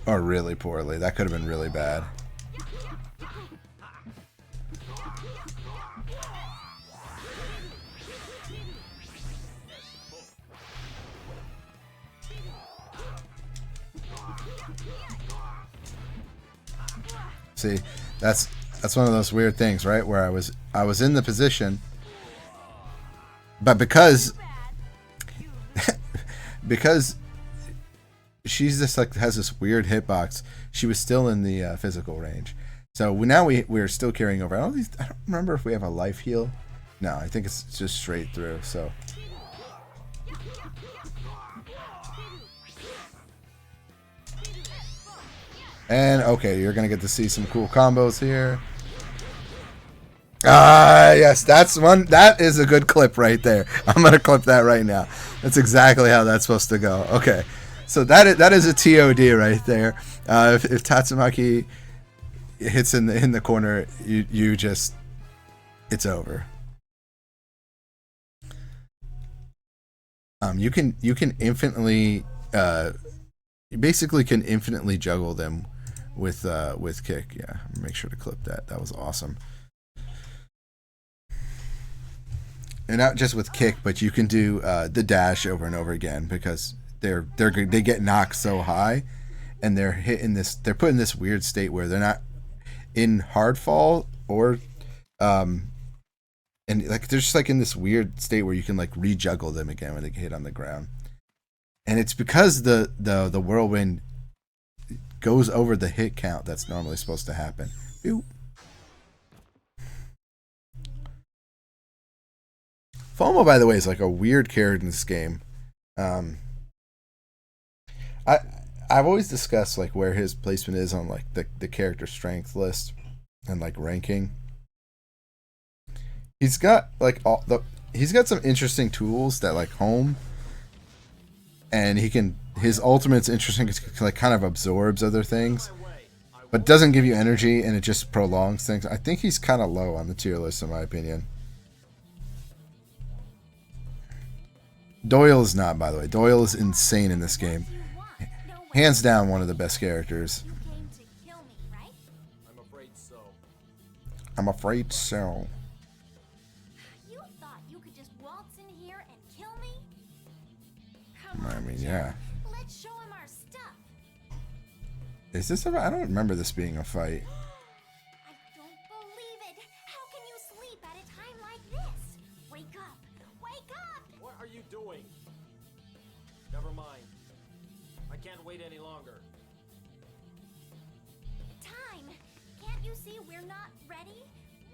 or really poorly. That could have been really bad. See, that's one of those weird things, right? Where I was in the position, but because she's just like has this weird hitbox, she was still in the physical range. So we're still carrying over. I don't remember if we have a life heal. No, I think it's just straight through. So. And okay, you're gonna get to see some cool combos here. Ah, yes, that is a good clip right there. I'm gonna clip that right now. That's exactly how that's supposed to go. Okay, so that is a TOD right there. If Tatsumaki hits in the corner, you just, it's over. You can infinitely you basically can infinitely juggle them with kick. Yeah, make sure to clip that. That was awesome. And not just with kick, but you can do the dash over and over again because they get knocked so high, and they're put in this weird state where they're not in hard fall or and like they're just like in this weird state where you can like re-juggle them again when they get hit on the ground. And it's because the whirlwind goes over the hit count that's normally supposed to happen. Ew. FOMO, by the way, is like a weird character in this game. I've always discussed like where his placement is on like the character strength list and like ranking. He's got like he's got some interesting tools that like home. And his ultimate's interesting because it like kind of absorbs other things, but doesn't give you energy, and it just prolongs things. I think he's kind of low on the tier list in my opinion. Doyle is not, by the way. Doyle is insane in this game. Hands down one of the best characters. I'm afraid so. I'm afraid so. I mean, yeah. Let's show him our stuff. Is this I don't remember this being a fight. I don't believe it. How can you sleep at a time like this? Wake up. Wake up. What are you doing? Never mind. I can't wait any longer. Time. Can't you see we're not ready?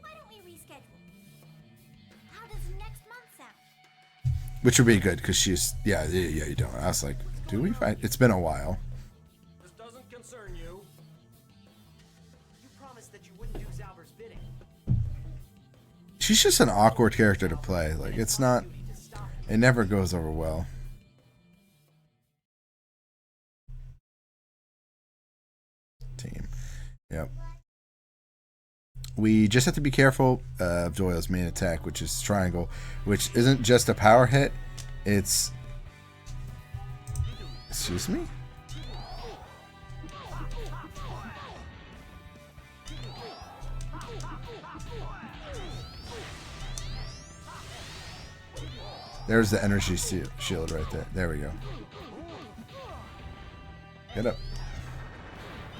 Why don't we reschedule? How does next month sound? Which would be good because she's yeah you don't. I was like, do we fight? It's been a while. This doesn't concern you. You promised that you wouldn't do Zauber's bidding. She's just an awkward character to play. Like it's not. It never goes over well. Team. Yep. We just have to be careful of Doyle's main attack, which is triangle, which isn't just a power hit. It's... Excuse me? There's the energy shield right there. There we go. Get up.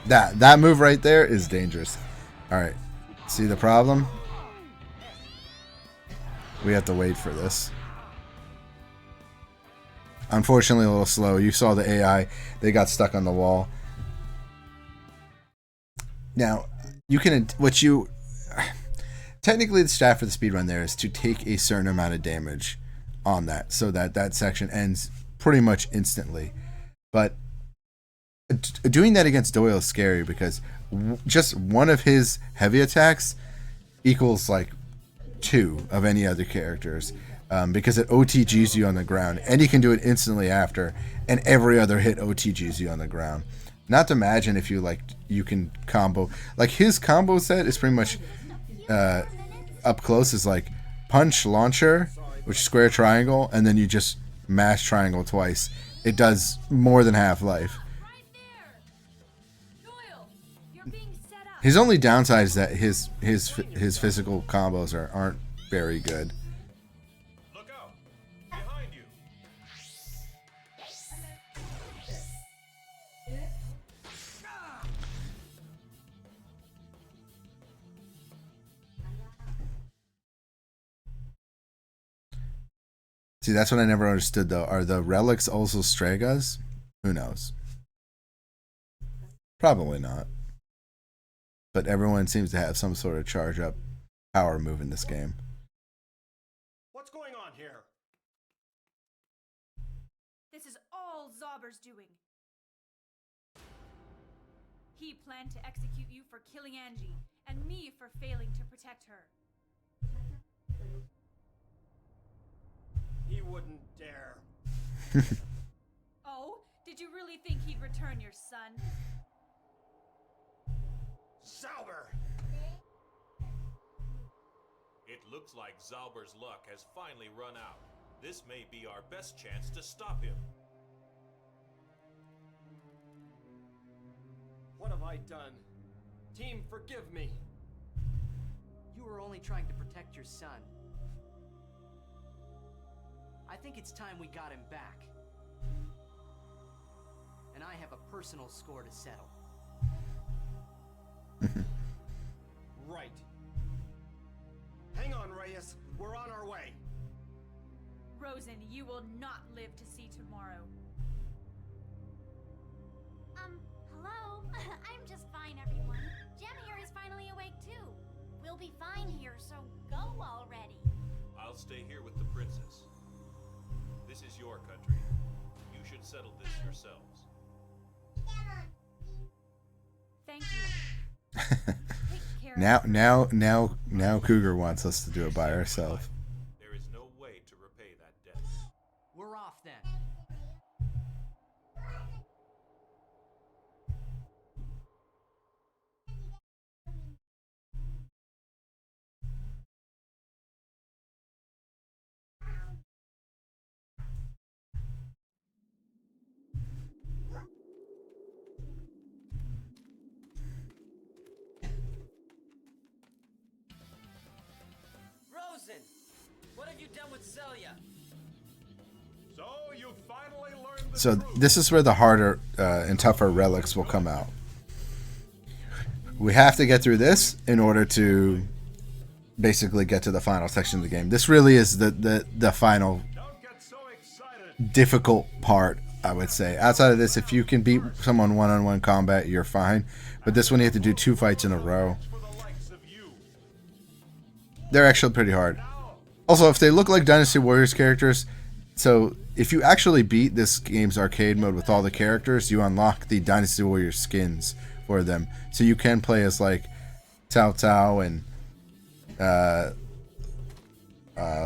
That move right there is dangerous. All right. See the problem? We have to wait for this. Unfortunately, a little slow. You saw the AI. They got stuck on the wall. Now, you can... Technically, the stat for the speedrun there is to take a certain amount of damage on that, so that that section ends pretty much instantly. But doing that against Doyle is scary because just one of his heavy attacks equals like 2 of any other characters, because it OTGs you on the ground, and you can do it instantly after, and every other hit OTGs you on the ground. Not to imagine if you can combo, like his combo set is pretty much up close is like punch launcher, which is square triangle, and then you just mash triangle twice. It does more than half life. His only downside is that his physical combos aren't very good. Look out! Behind you! See, that's what I never understood though. Are the relics also Stregas? Who knows? Probably not. But everyone seems to have some sort of charge up power move in this game. What's going on here? This is all Zauber's doing. He planned to execute you for killing Angie, and me for failing to protect her. He wouldn't dare. Oh, did you really think he'd return your son? Zauber! It looks like Zauber's luck has finally run out. This may be our best chance to stop him. What have I done? Team, forgive me. You were only trying to protect your son. I think it's time we got him back. And I have a personal score to settle. Right. Hang on, Reyes. We're on our way. Rosen, you will not live to see tomorrow. Hello? I'm just fine, everyone. Jem here is finally awake, too. We'll be fine here, so go already. I'll stay here with the princess. This is your country. You should settle this yourselves. Thank you. Now Cougar wants us to do it by ourselves. There is no way to repay that debt. We're off then. Rosen! What have you done with Celia? So you finally learned the So truth. this is where the harder and tougher relics will come out. We have to get through this in order to basically get to the final section of the game. This really is the final Don't get so excited. difficult part, I would say. Outside of this, if you can beat someone one-on-one combat, you're fine. But this one you have to do 2 fights in a row. For the likes of you. They're actually pretty hard. Also, if they look like Dynasty Warriors characters, so if you actually beat this game's arcade mode with all the characters, you unlock the Dynasty Warriors skins for them. So you can play as like SouthTyrol and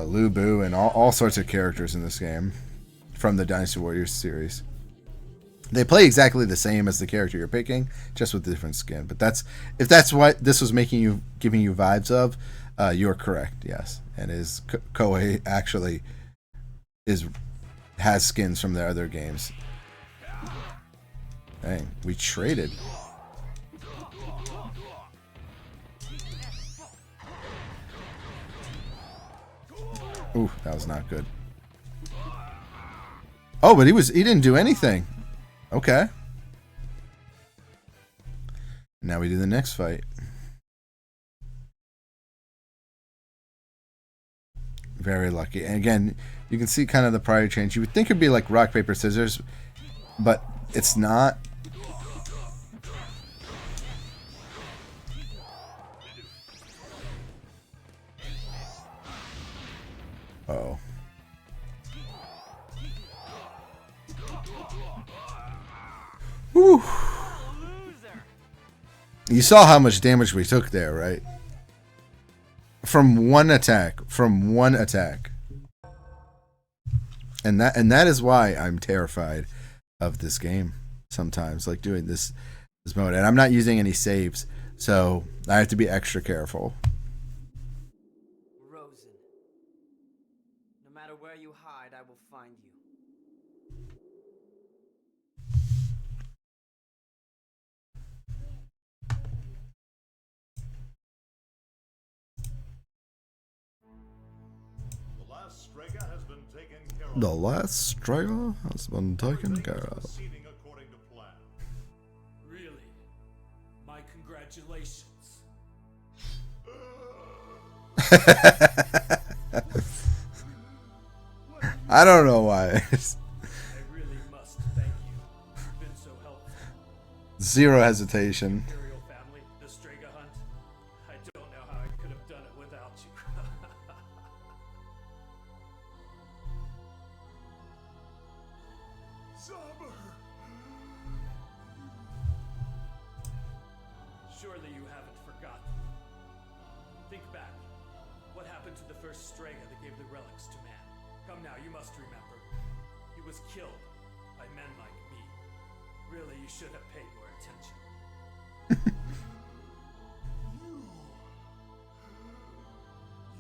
Lu Bu and all sorts of characters in this game from the Dynasty Warriors series. They play exactly the same as the character you're picking, just with a different skin. But if that's what this was giving you vibes of, you're correct. Yes, and Koei actually has skins from their other games. Dang, we traded. Ooh, that was not good. Oh, but he didn't do anything. Okay. Now we do the next fight. Very lucky. And again, you can see kind of the prior change. You would think it'd be like rock, paper, scissors, but it's not. Uh-oh. Whew. You saw how much damage we took there, right? From one attack. From one attack. And that is why I'm terrified of this game sometimes, like doing this mode. And I'm not using any saves, so I have to be extra careful. Rosen. No matter where you hide, I will find you. The last Strega has been taken care of. Really? My congratulations. I don't know why. I really must thank you. You've been so helpful. Zero hesitation. Imperial family, the Destrega hunt. I don't know how I could have done it without you. Surely you haven't forgotten. Think back. What happened to the first Strega that gave the relics to man? Come now, you must remember. He was killed by men like me. Really, you should have paid more attention.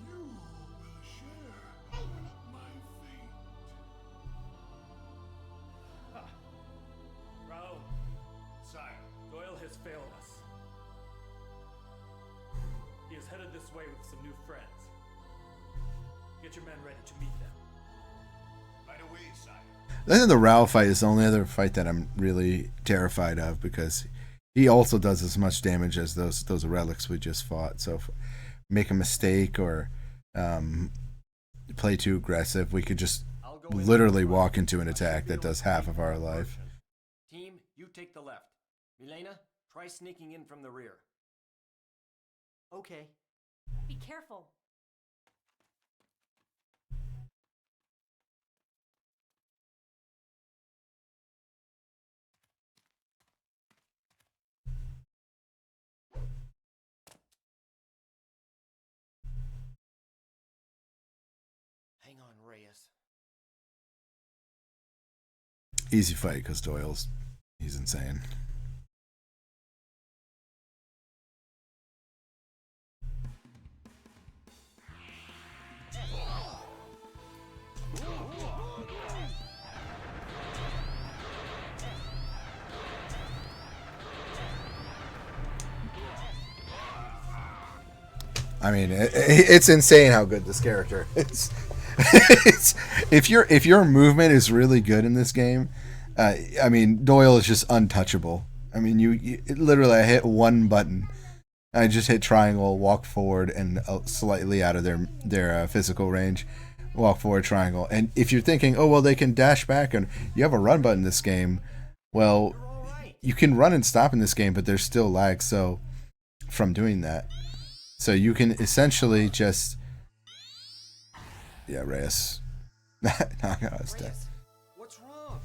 You will share my fate. Raoul, Sire. Doyle has failed us. He is headed this way with some new friends. Get your men ready to meet them. Right away, sire. I think the Raoul fight is the only other fight that I'm really terrified of, because he also does as much damage as those relics we just fought. So if we make a mistake or play too aggressive, we could just literally walk into an attack that does half of our life. Team, you take the left. Milena, try sneaking in from the rear. Okay. Be careful. Hang on, Reyes. Easy fight because he's insane. I mean, it's insane how good this character is. If your movement is really good in this game, I mean, Doyle is just untouchable. I mean, you literally, I hit one button. I just hit triangle, walk forward, and slightly out of their physical range, walk forward, triangle. And if you're thinking, oh well, they can dash back, and you have a run button in this game, well, you can run and stop in this game, but there's still lag. So from doing that. So you can essentially just, yeah, Reyes. Knock out his death. What's wrong?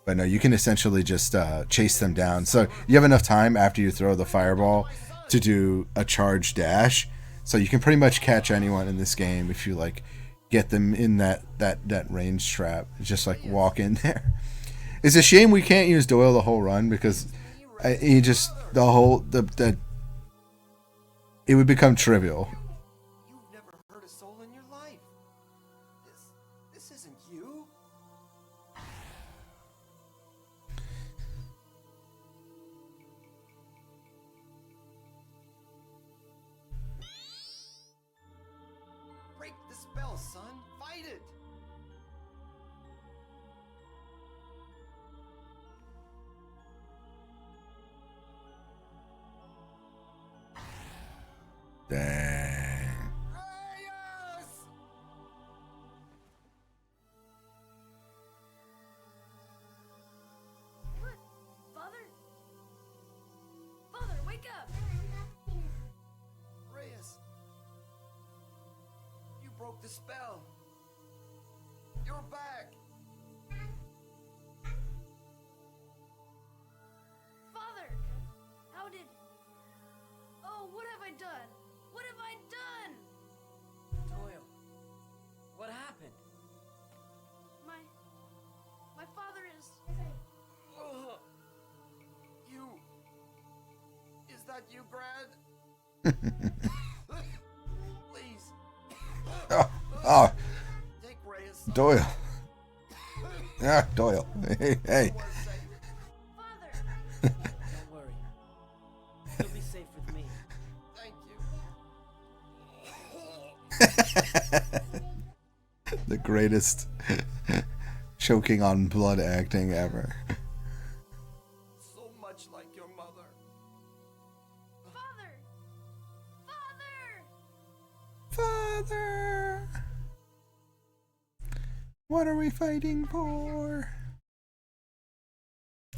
But no, you can essentially just chase them down. So you have enough time after you throw the fireball to do a charge dash. So you can pretty much catch anyone in this game if you like get them in that range trap. Just like walk in there. It's a shame we can't use Doyle the whole run, because he just it would become trivial. You've never hurt a soul in your life. This isn't you. Break the spell, son. Fight it. Dang. broke the spell. You're back. Father! How did... Oh, what have I done? What have I done? Doyle, what happened? My father is... You... Is that you, Brad? Please. Oh, Take Reyes. Doyle. Yeah, Doyle. Hey. Father! Don't worry. You'll be safe with me. Thank you. The greatest choking on blood acting ever. So much like your mother. Father! Father! Father! What are we fighting for?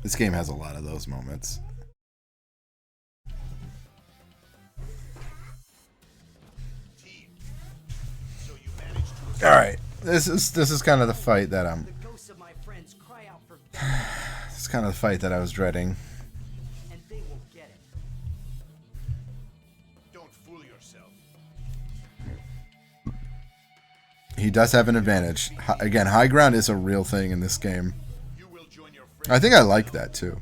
This game has a lot of those moments. All right, this is kind of the fight that I'm. The ghosts of my friends cry out for This is kind of the fight that I was dreading. and they will get it. Don't fool yourself. He does have an advantage. Again, high ground is a real thing in this game. I think I like that too.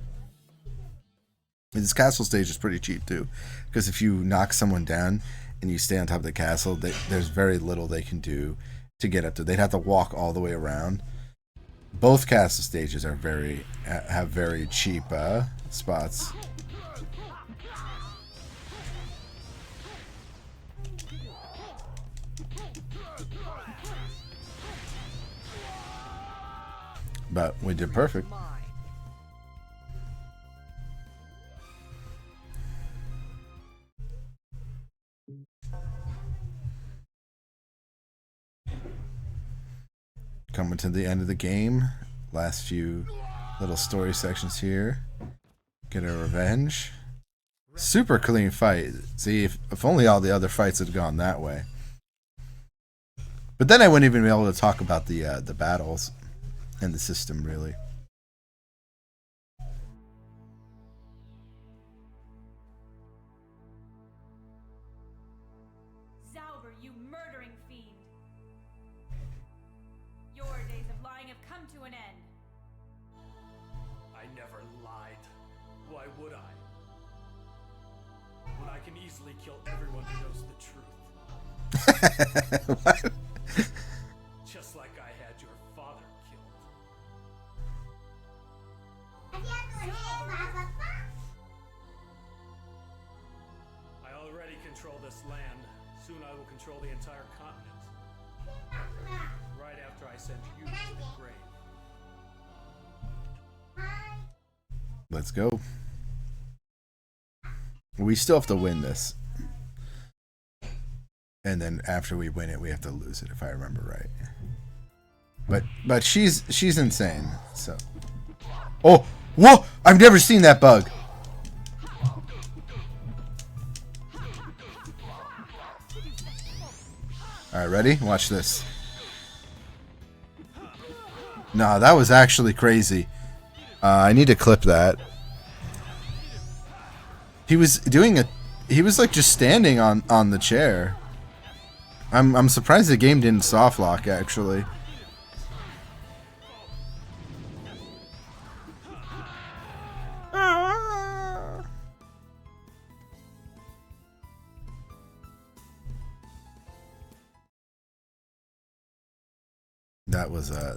This castle stage is pretty cheap too, because if you knock someone down and you stay on top of the castle, there's very little they can do to get up to. They'd have to walk all the way around. Both castle stages are have very cheap spots. But we did perfect. Coming to the end of the game. Last few little story sections here. Get a revenge. Super clean fight. See, if only all the other fights had gone that way. But then I wouldn't even be able to talk about the battles and the system, really. Zauber, you murdering fiend! Your days of lying have come to an end. I never lied. Why would I? When I can easily kill everyone who knows the truth. What? Just like I had your father killed. I already control this land. Soon I will control the entire continent. Right after I send you to the grave. Let's go. We still have to win this. And then after we win it, we have to lose it, if I remember right. But she's insane. So, oh, whoa! I've never seen that bug. All right, ready? Watch this. Nah, that was actually crazy. I need to clip that. He was doing he was like just standing on the chair. I'm surprised the game didn't soft lock actually.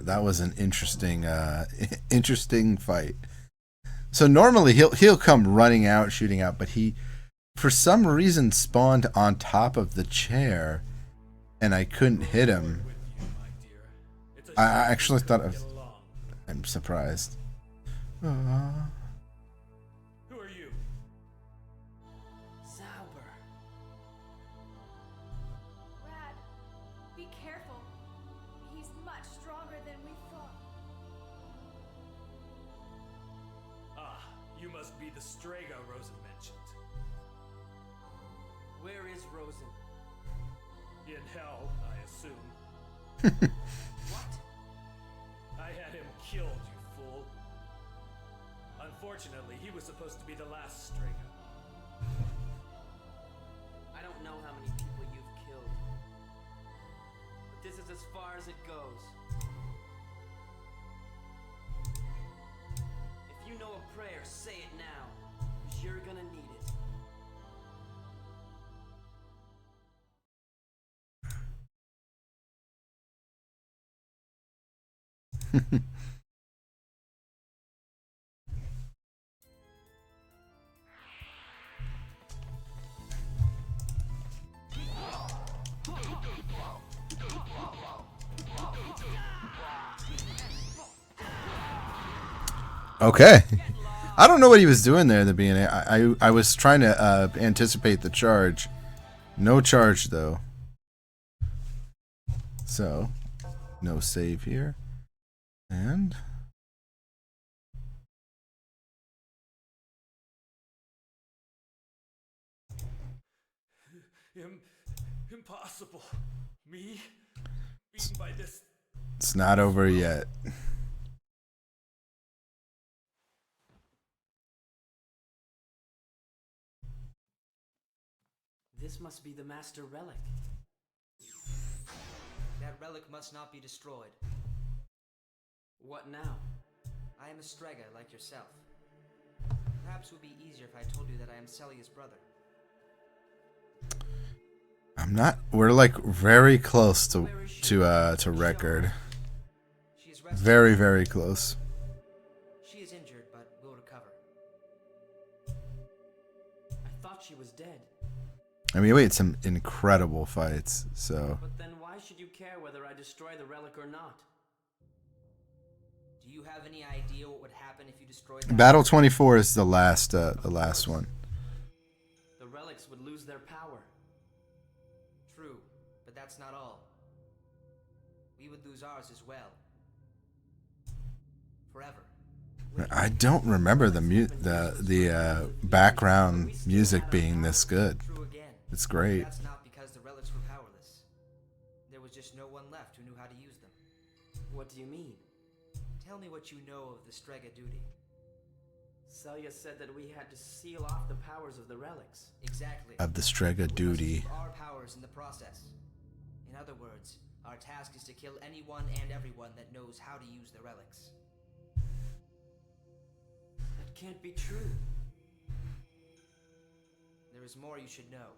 That was an interesting interesting fight. So normally he'll come running out, shooting out, but he for some reason spawned on top of the chair and I couldn't hit him. I actually thought I'm surprised. Aww. Who are you? Zauber. Rad, be careful. He's much stronger than we thought. Ah, you must be the Strega Rosen mentioned. Where is Rosen? In hell, I assume. What? I had him killed, you fool. Unfortunately, he was supposed to be the last Strega. I don't know how many people you've killed. But this is as far as it goes. If you know a prayer, say it now. Because you're gonna need it. Okay. I don't know what he was doing there at the beginning. I was trying to anticipate the charge. No charge, though. So, no save here. And... Impossible. Me? Beaten by this... It's not over yet. This must be the Master Relic. That relic must not be destroyed. What now? I am a Strega like yourself. Perhaps it would be easier if I told you that I am Celia's brother. I'm not. We're like very close to record. Very, very close. She is injured, but will recover. I thought she was dead. I mean, we had some incredible fights, so... But then why should you care whether I destroy the relic or not? Do you have any idea what would happen if you destroyed that? Battle 24 is the last one. The relics would lose their power. True, but that's not all. We would lose ours as well. Forever. I don't remember the background music being this good. It's great. That's not because the relics were powerless. There was just no one left who knew how to use them. What do you mean? Tell me what you know of the Strega duty. Celia said that we had to seal off the powers of the relics. Exactly. Of the Strega duty. Our powers in the process. In other words, our task is to kill anyone and everyone that knows how to use the relics. That can't be true. There is more you should know.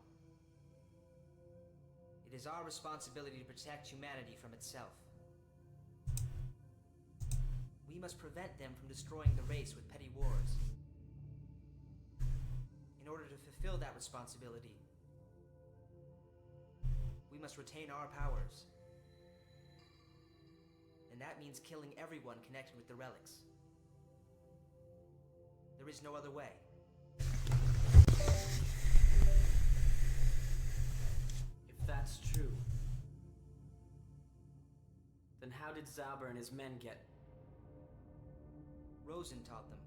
It is our responsibility to protect humanity from itself. We must prevent them from destroying the race with petty wars. In order to fulfill that responsibility, we must retain our powers. And that means killing everyone connected with the relics. There is no other way. If that's true, then how did Zauber and his men get... Rosen taught them.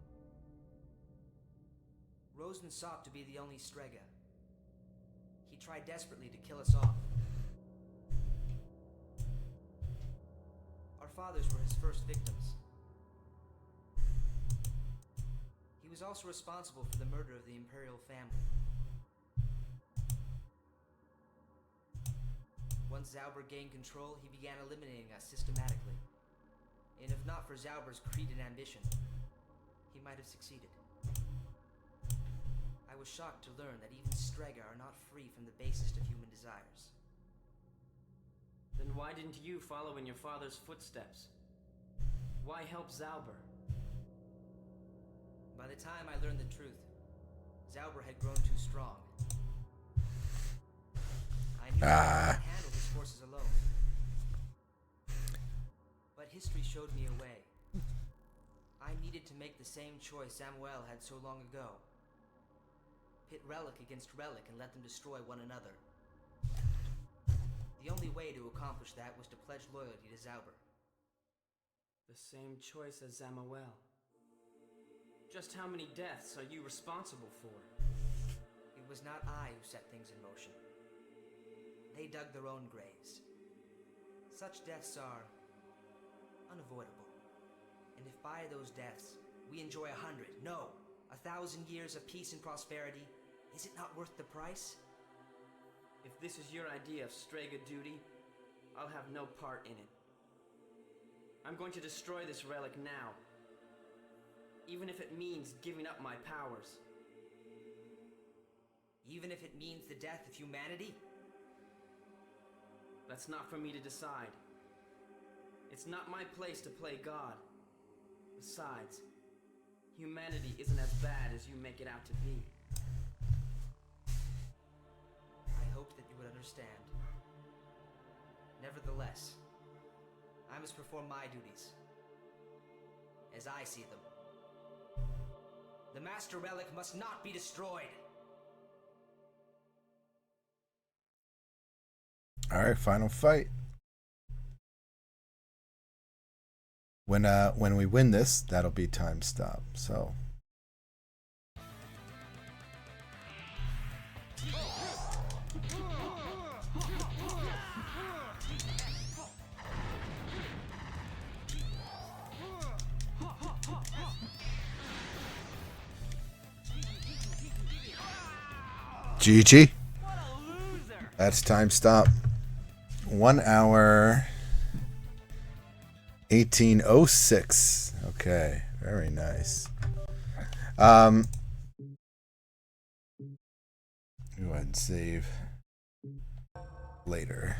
Rosen sought to be the only Strega. He tried desperately to kill us off. Our fathers were his first victims. He was also responsible for the murder of the Imperial family. Once Zauber gained control, he began eliminating us systematically. And if not for Zauber's creed and ambition, he might have succeeded. I was shocked to learn that even Strega are not free from the basest of human desires. Then why didn't you follow in your father's footsteps? Why help Zauber? By the time I learned the truth, Zauber had grown too strong. I knew I couldn't handle his forces alone. But history showed me a way. I needed to make the same choice Samuel had so long ago. Pit relic against relic and let them destroy one another. The only way to accomplish that was to pledge loyalty to Zauber. The same choice as Samuel. Just how many deaths are you responsible for? It was not I who set things in motion. They dug their own graves. Such deaths are unavoidable. And if by those deaths we enjoy 100, no, 1,000 years of peace and prosperity, is it not worth the price? If this is your idea of Strega duty, I'll have no part in it. I'm going to destroy this relic now, even if it means giving up my powers. Even if it means the death of humanity? That's not for me to decide. It's not my place to play God. Besides, humanity isn't as bad as you make it out to be. I hoped that you would understand. Nevertheless, I must perform my duties, as I see them. The Master Relic must not be destroyed! Alright, final fight. When we win this, that'll be time stop, so... GG. That's time stop. 1 hour 18:06. Okay, very nice. Go ahead and save later.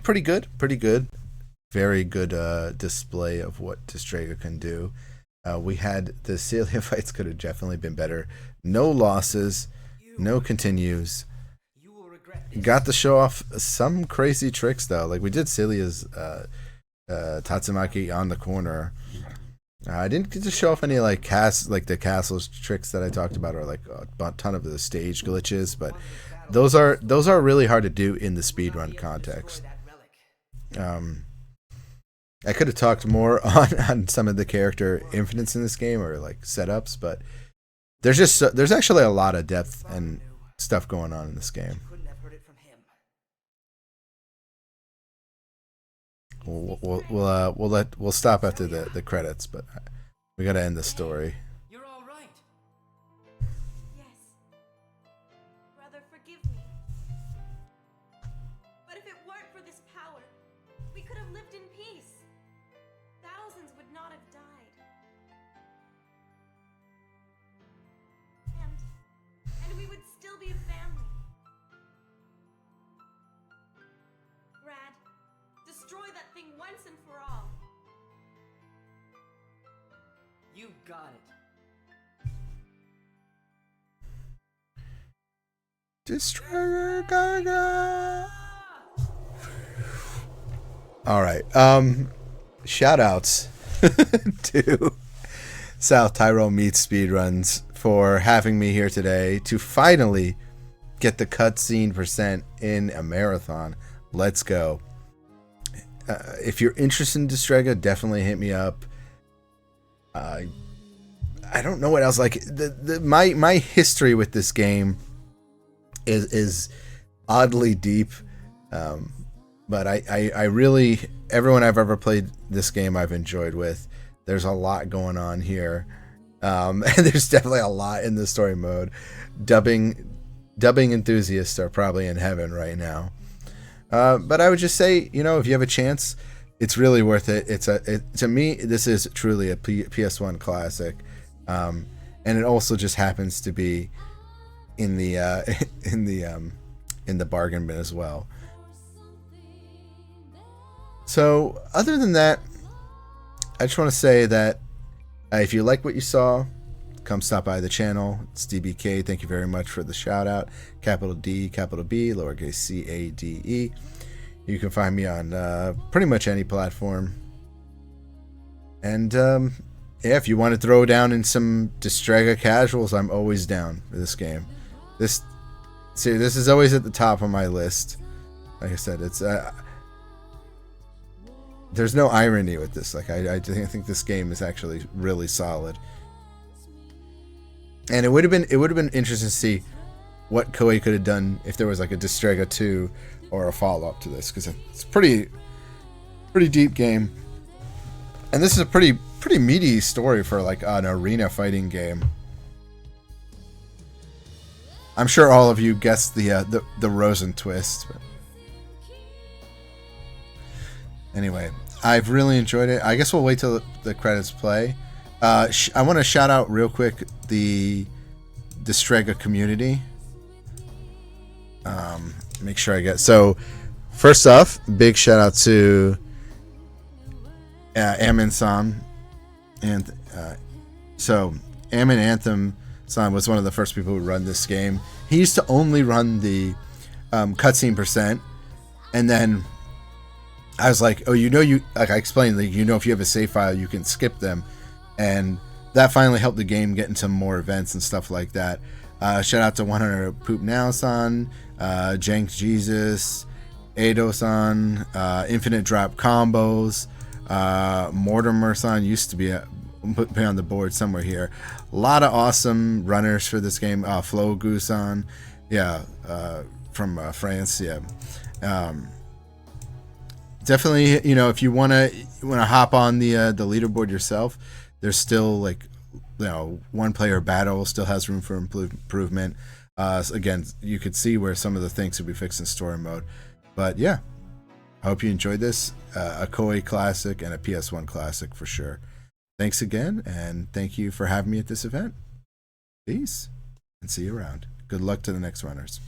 Pretty good. Very good display of what Destrega can do. We had the Celia fights could have definitely been better. No losses, no continues. Got to show off some crazy tricks though. Like we did Celia's Tatsumaki on the corner. I didn't get to show off any like the castles tricks that I talked about, or like a ton of the stage glitches. But those are really hard to do in the speedrun context. I could have talked more on some of the character infinites in this game, or like setups, but there's actually a lot of depth and stuff going on in this game. We'll stop after the credits, but we gotta end the story. You're all right. Yes. Brother, forgive me. But if it weren't for this power, we could have lived in peace. Thousands would not have died. And we would still be a family. Brad, destroy that thing once and for all. You got it. Destrega. All right. Shout outs to SouthTyrol Meets Speedruns for having me here today to finally get the cutscene percent in a marathon. Let's go. If you're interested in Destrega, definitely hit me up. I don't know what else. Like my history with this game is oddly deep, but I really, everyone I've ever played this game I've enjoyed with. There's a lot going on here, and there's definitely a lot in the story mode. Dubbing enthusiasts are probably in heaven right now. But I would just say, if you have a chance, it's really worth it. To me, this is truly a PS1 classic, and it also just happens to be in the in the bargain bin as well. So, other than that, I just want to say that if you like what you saw, come stop by the channel. It's DBCade. Thank you very much for the shout out. Capital D, capital B, lowercase CADE. You can find me on pretty much any platform. And yeah, if you want to throw down in some Destrega casuals, I'm always down for this game. This is always at the top of my list. Like I said, it's there's no irony with this. Like I think this game is actually really solid. And it would have been interesting to see what Koei could have done if there was like a Destrega 2 or a follow-up to this, because it's pretty deep game, and this is a pretty meaty story for like an arena fighting game. I'm sure all of you guessed the Rosen twist. But anyway, I've really enjoyed it. I guess we'll wait till the credits play. I want to shout out real quick the Destrega community. Make sure I get so. First off, big shout out to Amin-san, and so Amin Anthem-san was one of the first people who run this game. He used to only run the cutscene percent, and then I was like, oh, like I explained, like, if you have a save file, you can skip them, and that finally helped the game get into more events and stuff like that. Shout out to 100 Poop Now-san, Jank Jesus, Ado-san, Infinite Drop Combos, Mortimer-san used to be on the board somewhere here. A lot of awesome runners for this game. Flo Gusan, from France, definitely, if you wanna hop on the leaderboard yourself, there's still like, one player battle still has room for improvement. Again, you could see where some of the things could be fixed in story mode. But yeah, I hope you enjoyed this. A Koei classic and a PS1 classic for sure. Thanks again, and thank you for having me at this event. Peace, and see you around. Good luck to the next runners.